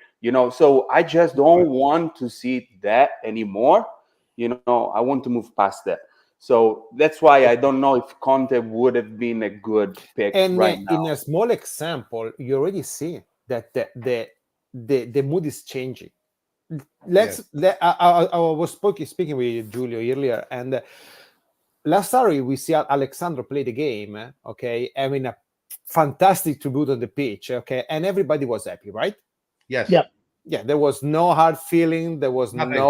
so I just don't want to see that anymore. I want to move past that. So that's why I don't know if Conte would have been a good pick right now. In a small example, you already see that the mood is changing. I was speaking with Giulio earlier, and last Saturday we see Alexandro play the game. Okay, having a fantastic tribute on the pitch. Okay, and everybody was happy, right? Yes. Yeah. There was no hard feeling. There was nothing.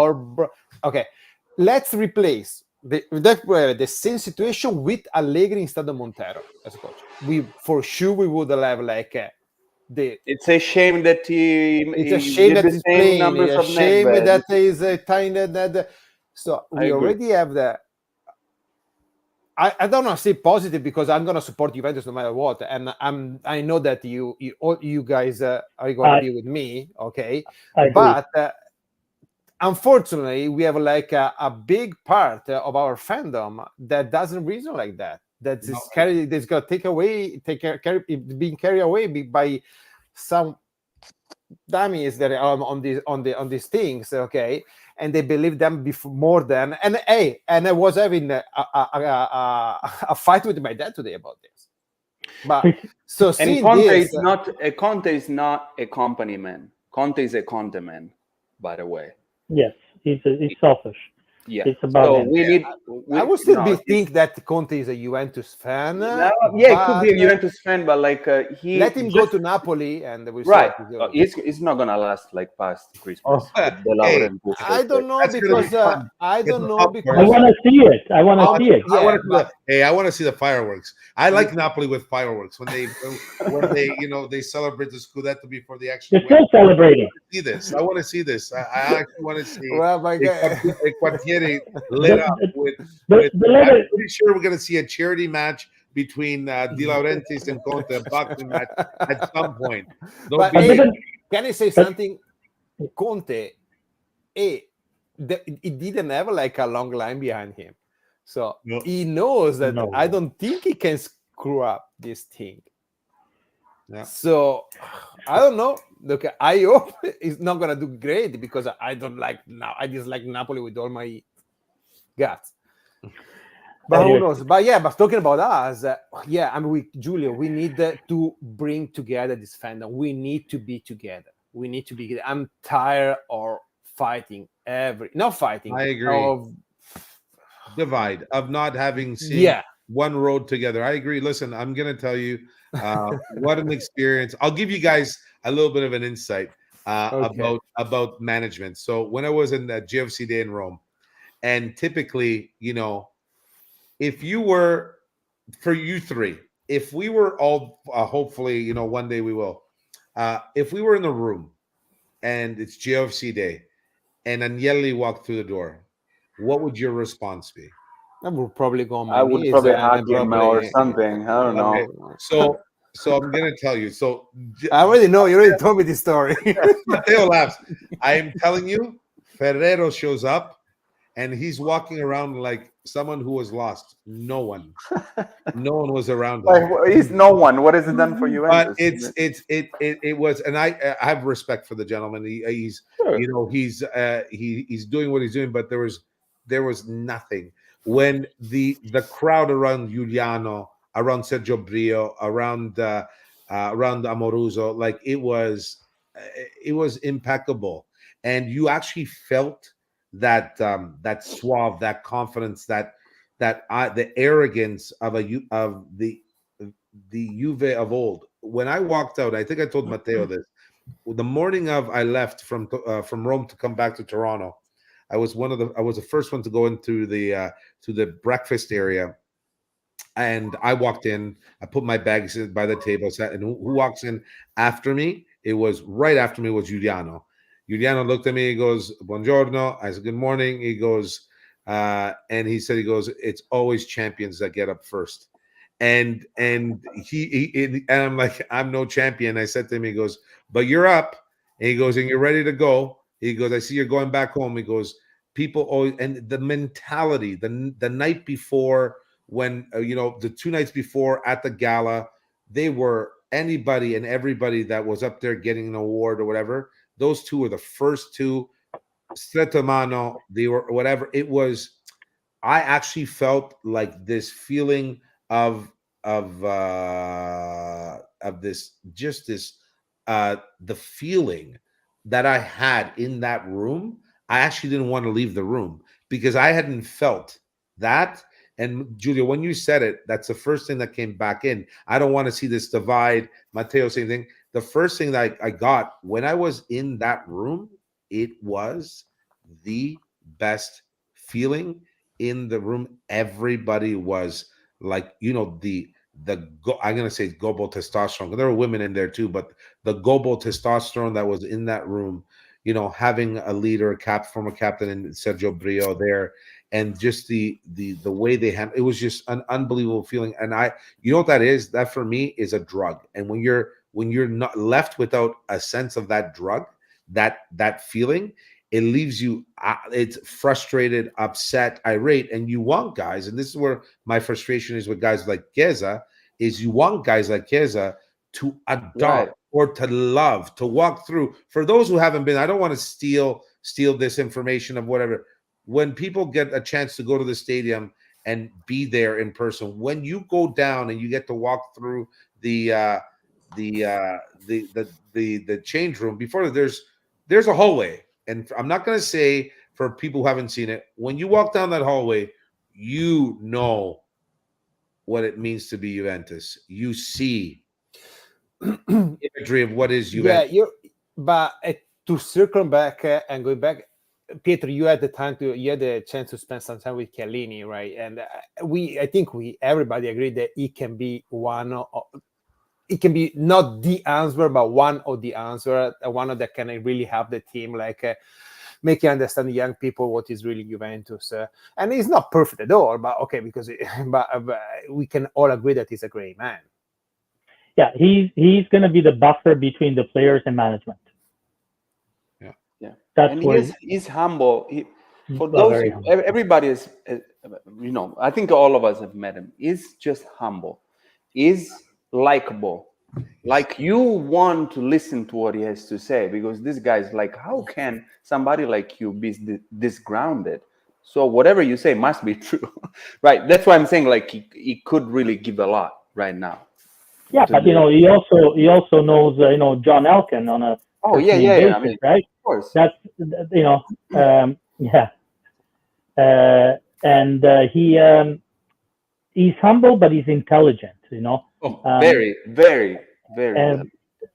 Okay, let's replace the same situation with Allegri instead of Montero as coach. We would have like It's a shame that he it's a shame did that the he's same playing. numbers It's of a shame Nedved. that is a tiny that. So I we agree. already have the. I don't want to say positive because I'm gonna support Juventus no matter what, and I know that all you guys are gonna be with me, okay? I agree. But unfortunately, we have like a big part of our fandom that doesn't reason like that. That is carried. That's got being carried away by some dummies that are on these things, okay, and they believe them before more than. And hey, and I was having a fight with my dad today about this. But so And seeing Conte this, is not a company man. Conte is a Conte man, by the way. Yes, he's selfish. Yeah. It's about So him. we need. I would still think that Conte is a Juventus fan. Yeah, it could be a Juventus fan, but like he let him go to Napoli and we'll right. see. It's not gonna last like past Christmas. Hey, I don't know because I don't know because I want to see it. I want to see it. Yeah, I want to see the fireworks. I like Napoli with fireworks when they they celebrate the Scudetto before they actually They're still celebrating. I want to see this. I actually want to see well, my God. a quartiere lit up with I'm pretty sure we're going to see a charity match between De Laurentiis and Conte, a boxing match at some point. But hey, can I say something? Conte, it didn't have like a long line behind him, so he knows that. I don't think he can screw up this thing. Yeah. So I don't know. Look, I hope he's not gonna do great because I dislike Napoli with all my guts. But who knows? But yeah, but talking about us, I'm with Giulio. We need to bring together this fandom. We need to be together. We need to be. I'm tired of fighting not fighting. I agree. Of divide, of not having seen one road together. I agree. Listen, I'm gonna tell you what an experience. I'll give you guys a little bit of an insight about management. So when I was in the GFC Day in Rome, and typically, if you were, for you three, if we were all, hopefully, one day we will, if we were in the room and it's GFC Day and Agnelli walked through the door, what would your response be? I would probably go on my knees. I would probably hug him or something. I don't know. So I'm going to tell you. So I already know. You already told me this story. Matteo laughs. I am telling you, Ferrero shows up and he's walking around like someone who was lost. No one was around him. He's no one. What has it done for you? But it was, and I have respect for the gentleman. He's he's doing what he's doing, but there was nothing when the crowd around Giuliano, around Sergio Brio, around Amoruso, like it was impeccable, and you actually felt that suave, that confidence, the arrogance of the Juve of old. When I walked out, I think I told Matteo this. The morning of I left from Rome to come back to Toronto, I was the first one to go into the breakfast area, and I walked in. I put my bags by the table, and who walks in after me? It was right after me was Giuliano. Giuliano looked at me. He goes, "Buongiorno." I said, "Good morning." He goes, and he said, "It's always champions that get up first." And he and I'm like, "I'm no champion." I said to him, he goes, "But you're up." And he goes, "And you're ready to go." He goes, "I see you're going back home." He goes, "People always," and the mentality, the night before, when the 2 nights before at the gala, they were anybody and everybody that was up there getting an award or whatever. Those two were the first two. Stretomano, they were whatever. It was. I actually felt like this feeling of this, just this, the feeling that I had in that room. I actually didn't want to leave the room because I hadn't felt that. And Julia, when you said it, that's the first thing that came back in. I don't want to see this divide. Matteo, same thing. The first thing that I got when I was in that room, it was the best feeling in the room. Everybody was like, the I'm gonna say global testosterone. There were women in there too, but the global testosterone that was in that room, you know, having a leader, former captain, and Sergio Brio there, and just the way they handled it was just an unbelievable feeling. And you know what that is? That for me is a drug. And when you're not left without a sense of that drug, that feeling, it leaves you it's frustrated, upset, irate, and you want guys, and this is where my frustration is with guys like Chiesa, is you want guys like Chiesa to adopt or to love, to walk through. For those who haven't been, I don't want to steal this information of whatever. When people get a chance to go to the stadium and be there in person, when you go down and you get to walk through the change room, before there's a hallway. And I'm not going to say for people who haven't seen it, when you walk down that hallway, you know what it means to be Juventus. You see imagery of what is Juventus. Yeah, but to circle back and going back, Pietro, you had the chance to spend some time with Chiellini, right? And I think everybody agreed that he can be it can be not the answer, but one of the answer, one that can really help the team, like making understand the young people what is really Juventus. And he's not perfect at all, but okay, but we can all agree that he's a great man. Yeah, he's going to be the buffer between the players and management. Yeah. That's and he's humble. For those, everybody is, you know, I think all of us have met him. He's just humble. He's likable. Like you want to listen to what he has to say, because this guy's like, how can somebody like you be this grounded? So whatever you say must be true, right? That's why I'm saying, like, he could really give a lot right now. Yeah, but you know, he also knows you know, John Elkann on a basis, I mean, right? Of course. That's, you know, and he's humble, but he's intelligent, you know. Very, very, very. And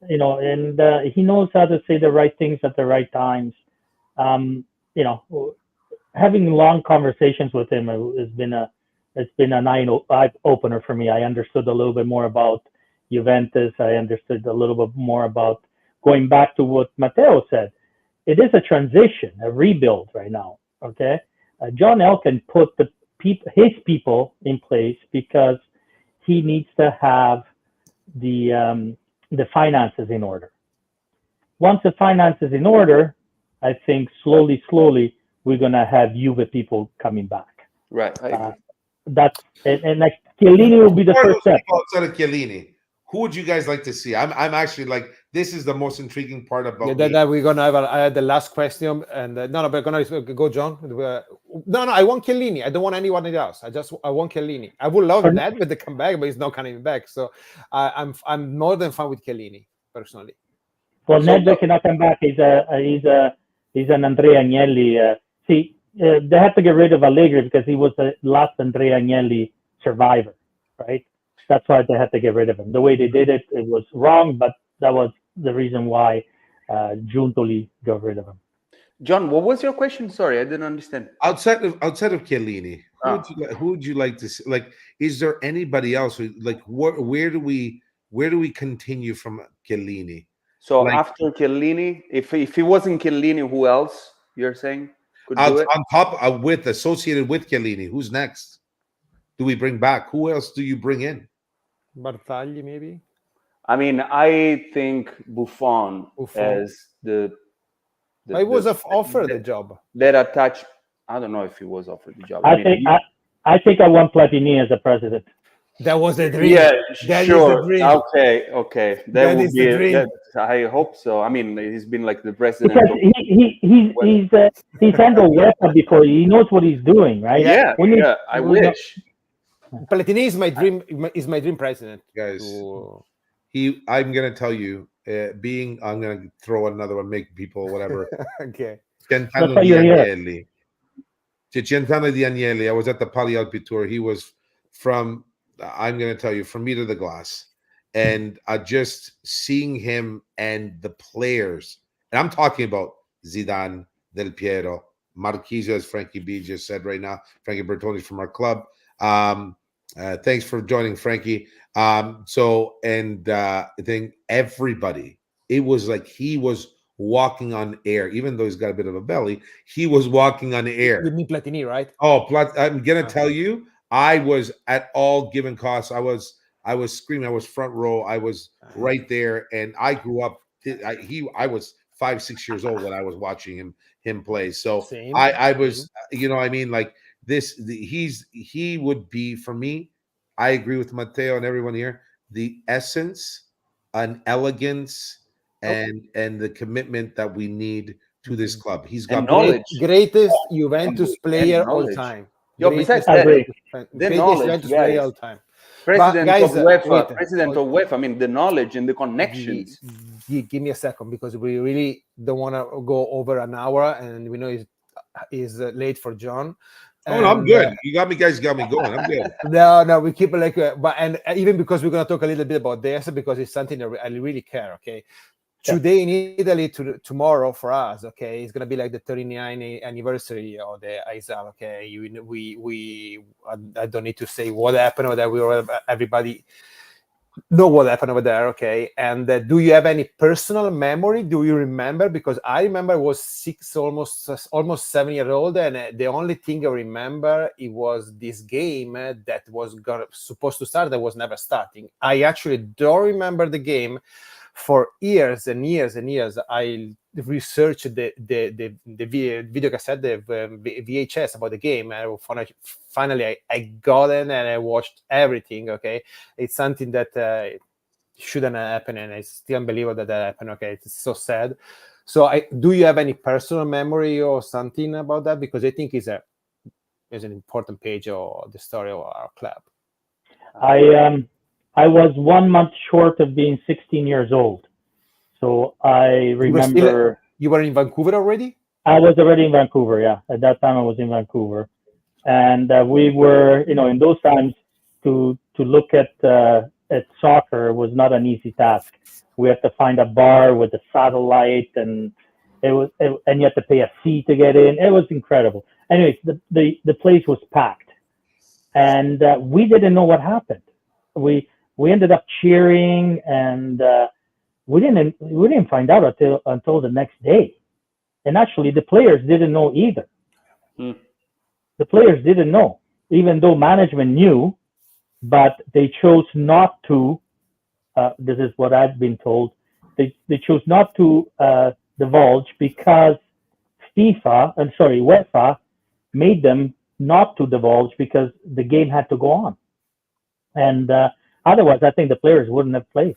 you know, and he knows how to say the right things at the right times. You know, having long conversations with him has been an eye opener for me. I understood a little bit more about Juventus. I understood a little bit more about, going back to what Matteo said. It is a transition, a rebuild right now. Okay, John Elkann put his people in place because he needs to have the finances in order. Once the finances in order, I think slowly we're gonna have Juve people coming back. Right. That's and like Chiellini will be the first step. Outside of Chiellini, who would you guys like to see? I'm actually like, this is the most intriguing part about me. That we're gonna have the last question, and but we're gonna go, John. No, I want Chiellini. I don't want anyone else. I want Chiellini. I would love Nedved to come back, but he's not coming back. So I'm more than fine with Chiellini personally. Well, Nedved cannot come back. He's an Andrea Agnelli. See, they had to get rid of Allegri because he was the last Andrea Agnelli survivor, right? That's why they had to get rid of him. The way they did it, it was wrong, but that was the reason why Giuntoli got rid of him. John, what was your question? Sorry, I didn't understand. Outside of Chiellini, who would you like to see? Like, is there anybody else? Like, where do we continue from Chiellini? So like, after Chiellini, if he wasn't Chiellini, who else you're saying could do it? On top associated with Chiellini, who's next? Do we bring back? Who else do you bring in? Barzagli, maybe. I mean, I think Buffon as the he was offered the job. That attached. I don't know if he was offered the job. I think I want Platini as a president. That was the dream. Yeah, that sure. Is the dream. Okay. That would be the dream. I hope so. I mean, he's been like the president. Because he's handled UEFA before. He knows what he's doing, right? Yeah. I wish. Platini is my dream president, guys. I'm gonna tell you, I'm gonna throw another one, make people whatever. Okay. Centeno Di Agnelli. I was at the Pali Alpi tour. He was from, I'm gonna tell you, from me to the glass, and just seeing him and the players, and I'm talking about Zidane, Del Piero, Marchisio, as Frankie B just said right now. Frankie Bertoni from our club. Thanks for joining, Frankie. So, and I think everybody, it was like he was walking on air, even though he's got a bit of a belly, he was walking on You air. mean Platini, right? Oh, I'm gonna Uh, tell you, I was at all given costs. I was screaming. I was front row. I was right there, and I grew up. I was 5, 6 years old when I was watching him play. So Same, I same. was, I mean, like he would be for me. I agree with Matteo and everyone here. The essence, an elegance, Oh, and the commitment that we need to this mm. club. He's And got Great, knowledge. greatest And, Juventus and player all knowledge. time. Yo, besides Greatest that, Agree. the Greatest knowledge, Juventus player guys. all time. But President of guys, wait. UEFA, president of UEFA. I mean, the knowledge and the Gi- connections. Give me a second because we really don't want to go over an hour, and we know is late for John. Oh no, I'm And good. You got me, guys. Got me going. I'm good. no, we keep it like, but and even because we're gonna talk a little bit about this because it's something that I really care. Okay, Yeah. today in Italy, tomorrow for us, okay, it's gonna be like the 39th anniversary of the Aizal. Okay, I don't need to say what happened or that we were everybody know what happened over there. Okay, and do you have any personal memory? Do you remember? Because I remember I was almost 7 years old, and the only thing I remember it was this game that was supposed to start that was never starting. I actually don't remember the game for years and years and years. I researched the video cassette, the VHS about the game, and finally I got in and I watched everything. Okay, it's something that shouldn't happen, and it's still unbelievable that happened. Okay, it's so sad. So, do you have any personal memory or something about that? Because I think it's an important page of the story of our club. I was 1 month short of being 16 years old, so I remember You were in Vancouver already? I was already in Vancouver. Yeah, at that time I was in Vancouver, and we were, in those times to look at soccer was not an easy task. We had to find a bar with a satellite, and and you had to pay a fee to get in. It was incredible. Anyways, the place was packed, and we didn't know what happened. We ended up cheering, and we didn't find out until the next day. And actually, the players didn't know either. Hmm. The players didn't know, even though management knew, but they chose not to. This is what I've been told. They chose not to divulge because UEFA made them not to divulge because the game had to go on, and otherwise, I think the players wouldn't have played.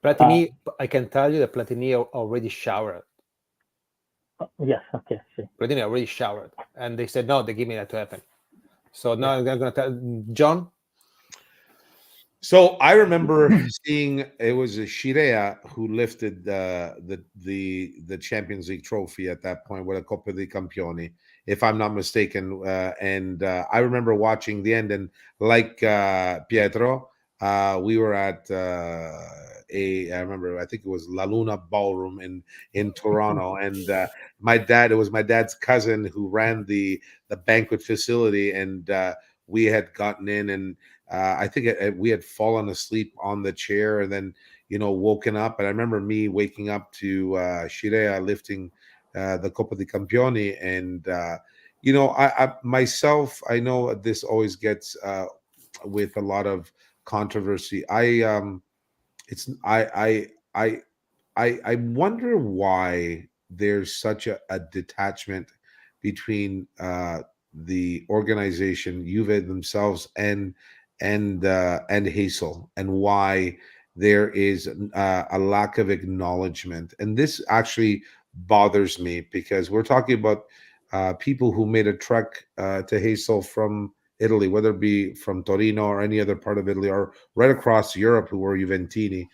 Platini, I can tell you that Platini already showered. Yes, okay, see. Platini already showered, and they said no. They give me that to happen. So now I'm going to tell John. So I remember seeing it was a Shirea who lifted the Champions League trophy at that point with a Coppa dei Campioni, if I'm not mistaken. And I remember watching the end, and like Pietro, we were at I remember, I think it was La Luna Ballroom in Toronto, and it was my dad's cousin who ran the banquet facility, and we had gotten in, and I think we had fallen asleep on the chair, and then woken up. And I remember me waking up to Shirea lifting the Coppa di Campioni, and I myself, I know this always gets with a lot of controversy. It's I wonder why there's such a detachment between the organization Juve themselves and Hazel, and why there is a lack of acknowledgement. And this actually bothers me because we're talking about people who made a trek to Hazel from Italy, whether it be from Torino or any other part of Italy, or right across Europe, who were Juventini,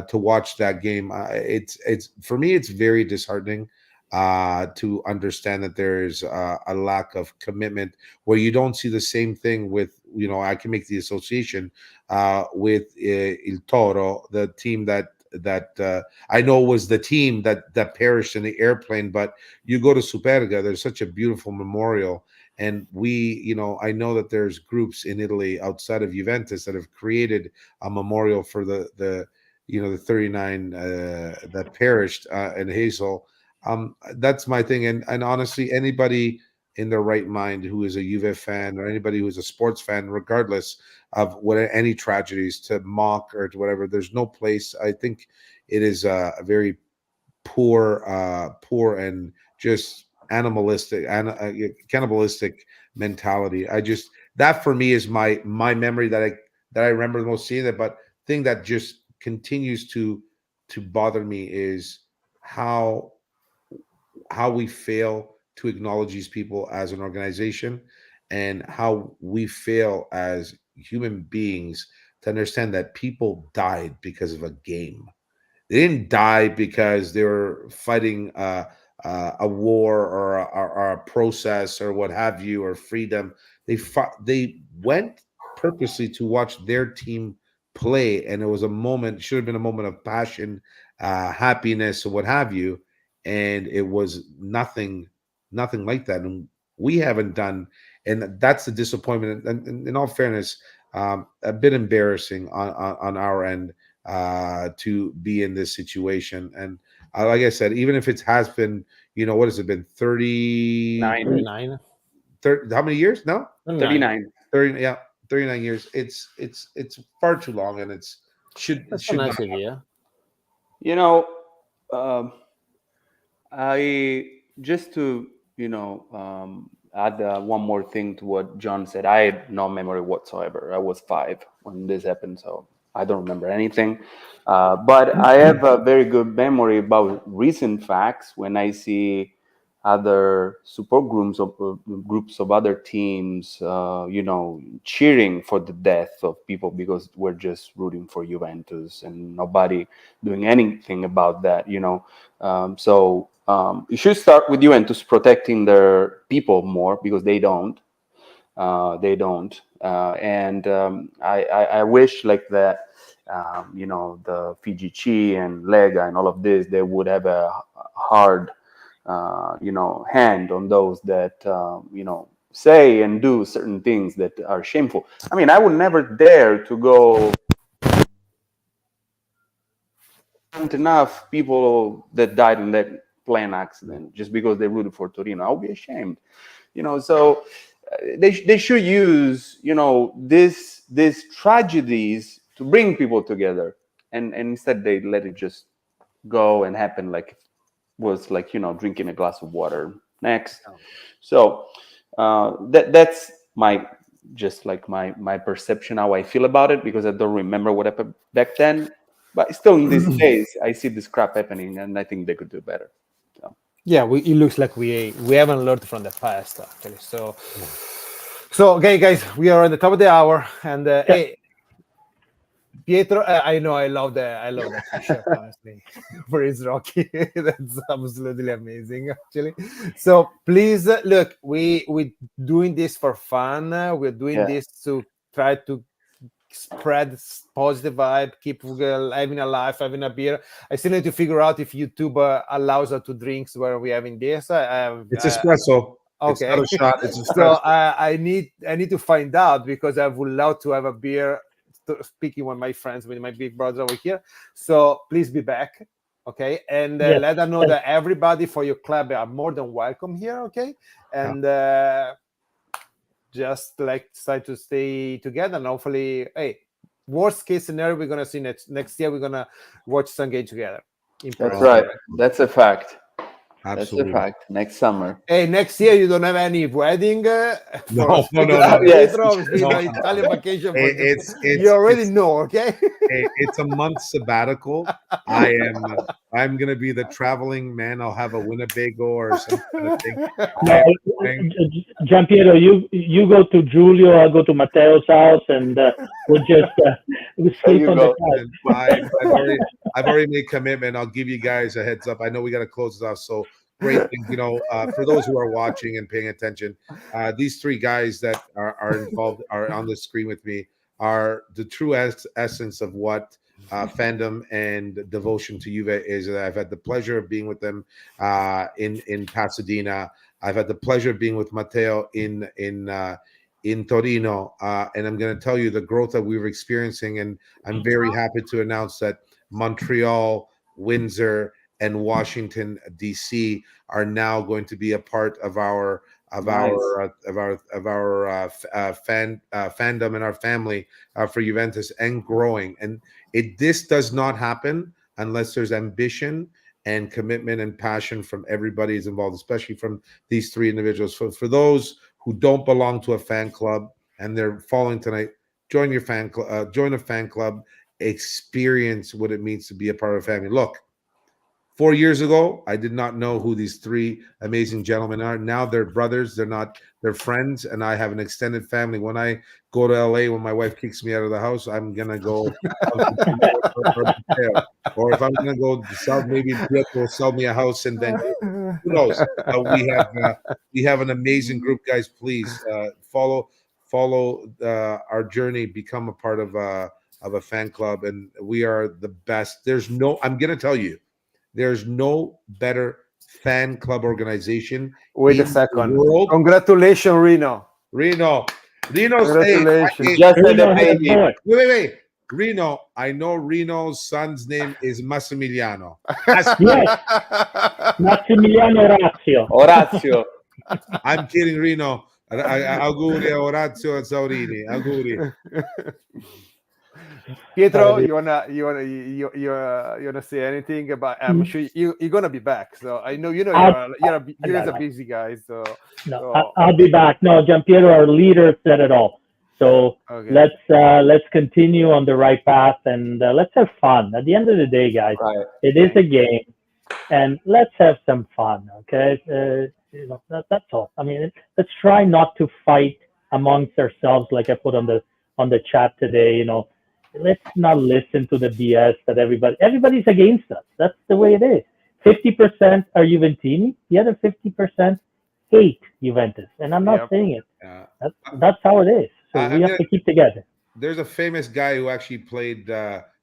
to watch that game. It's for me, it's very disheartening to understand that there is a lack of commitment, where you don't see the same thing with, I can make the association with Il Toro, the team that I know was the team that perished in the airplane. But you go to Superga, there's such a beautiful memorial, And I know that there's groups in Italy outside of Juventus that have created a memorial for the 39 that perished in Hazel. That's my thing. And honestly, anybody in their right mind who is a Juve fan, or anybody who is a sports fan, regardless of what any tragedies, to mock or to whatever, there's no place. I think it is a very poor and just animalistic and cannibalistic mentality. That for me is my memory that I remember the most seeing it. But thing that just continues to bother me is how we fail to acknowledge these people as an organization, and how we fail as human beings to understand that people died because of a game. They didn't die because they were fighting a war or a process or what have you, or freedom. They went purposely to watch their team play, and it was a moment. Should have been a moment of passion, happiness, or what have you. And it was nothing like that. And we haven't done, and that's the disappointment. And in all fairness, a bit embarrassing on our end to be in this situation. And like I said, even if it has been, what has it been, 39. 30, how many years now? 39. 30, yeah, 39 years. It's far too long, and it That's a should nice not. idea. Um, I just to add one more thing to what John said. I had no memory whatsoever. I was 5 when this happened, so I don't remember anything. But I have a very good memory about recent facts when I see other support groups of other teams, cheering for the death of people because we're just rooting for Juventus and nobody doing anything about that. It should start with Juventus protecting their people more because they don't. I wish like that. The FIGC and Lega and all of this, they would have a hard, hand on those that say and do certain things that are shameful. I mean, I would never dare to go enough people that died in that plane accident just because they rooted for Torino. I'll be ashamed, So they should use these tragedies to bring people together, and instead they let it just go and happen like it was like drinking a glass of water. Next, so that's my just like my perception, how I feel about it, because I don't remember what happened back then. But still, in these days, I see this crap happening, and I think they could do better. So. Yeah, it looks like we haven't learned from the past actually. So okay, guys, we are at the top of the hour, and hey, Pietro, I know I love that t-shirt honestly for his Rocky. That's absolutely amazing actually. So please look, we doing this for fun. We're doing this to try to spread positive vibe, keep having a life, having a beer. I still need to figure out if YouTube allows us to drinks where we're having this. It's espresso. Okay, it's not a shot. It's espresso. So I need to find out, because I would love to have a beer. Speaking with my friends, with my big brother over here. So please be back, okay? And let them know that everybody for your club are more than welcome here, okay? And just like try to stay together, and hopefully, hey, worst case scenario, we're gonna see next year. We're gonna watch some game together. That's right. That's a fact. Absolutely. That's a fact. Next summer. Hey, next year you don't have any wedding? No. Yes. Italian vacation. You already know, okay? It's a month sabbatical. I'm gonna be the traveling man. I'll have a Winnebago or something. Giampiero, you go to Giulio, I'll go to Matteo's house, and we'll just sleep on the couch. I've already made commitment. I'll give you guys a heads up. I know we got to close this off, so great thing. For those who are watching and paying attention, these 3 guys that are involved are on the screen with me are the true essence of what fandom and devotion to Juve is. I've had the pleasure of being with them in Pasadena. I've had the pleasure of being with Matteo in Torino, and I'm going to tell you the growth that we were experiencing, and I'm very happy to announce that Montreal, Windsor, and Washington D.C. are now going to be a part of our fandom and our family for Juventus, and growing. And this does not happen unless there's ambition and commitment and passion from everybody who's involved, especially from these three individuals. For those who don't belong to a fan club and they're following tonight, join your fan club. Join a fan club. Experience what it means to be a part of a family. Look, 4 years ago, I did not know who these three amazing gentlemen are. Now they're brothers. They're friends, and I have an extended family. When I go to LA, when my wife kicks me out of the house, I'm gonna go, or if I'm gonna go south, maybe will sell me a house in Vancouver. Who knows? We have an amazing group, guys. Please follow our journey. Become a part of a fan club, and we are the best. I'm gonna tell you. There's no better fan club organization. Wait a second. Congratulations, Reno. Reno's Congratulations. Just had a baby. Wait. Reno, I know Reno's son's name is Massimiliano. Yes. Massimiliano Orazio. I'm kidding, Reno. Auguri a Orazio e Saurini. Auguri. Pietro, you wanna say anything about? I'm sure you're gonna be back. So I know you're a busy guy. So I'll be back. No, Giampiero, our leader, said it all. So let's continue on the right path, and let's have fun. At the end of the day, guys, It is a game, and let's have some fun. Okay, that's all. I mean, let's try not to fight amongst ourselves, like I put on the chat today. Let's not listen to the BS that everybody's against us. That's the way it is. 50% are Juventini. The other 50% hate Juventus. And I'm not saying it. That's how it is. So we have to keep together. There's a famous guy who actually played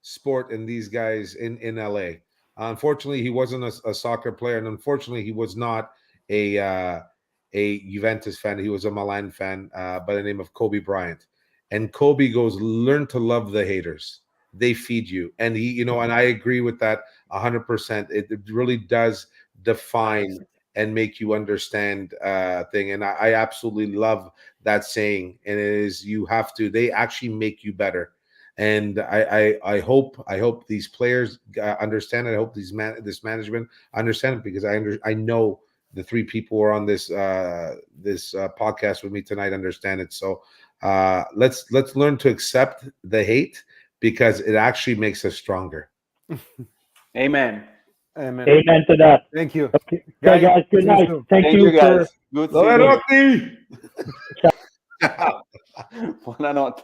sport in these guys in LA. Unfortunately, he wasn't a soccer player. And unfortunately, he was not a Juventus fan. He was a Milan fan by the name of Kobe Bryant. And Kobe goes, learn to love the haters. They feed you. And and I agree with that 100%. It really does define and make you understand thing. And I absolutely love that saying. And it is, they actually make you better. And I hope these players understand it. I hope this management understand it, because I know the three people who are on this podcast with me tonight understand it. So let's learn to accept the hate, because it actually makes us stronger. Amen. Amen to that. Thank you. Okay, guys. Good night. Thank you guys. Good. Buonanotte. Buonanotte.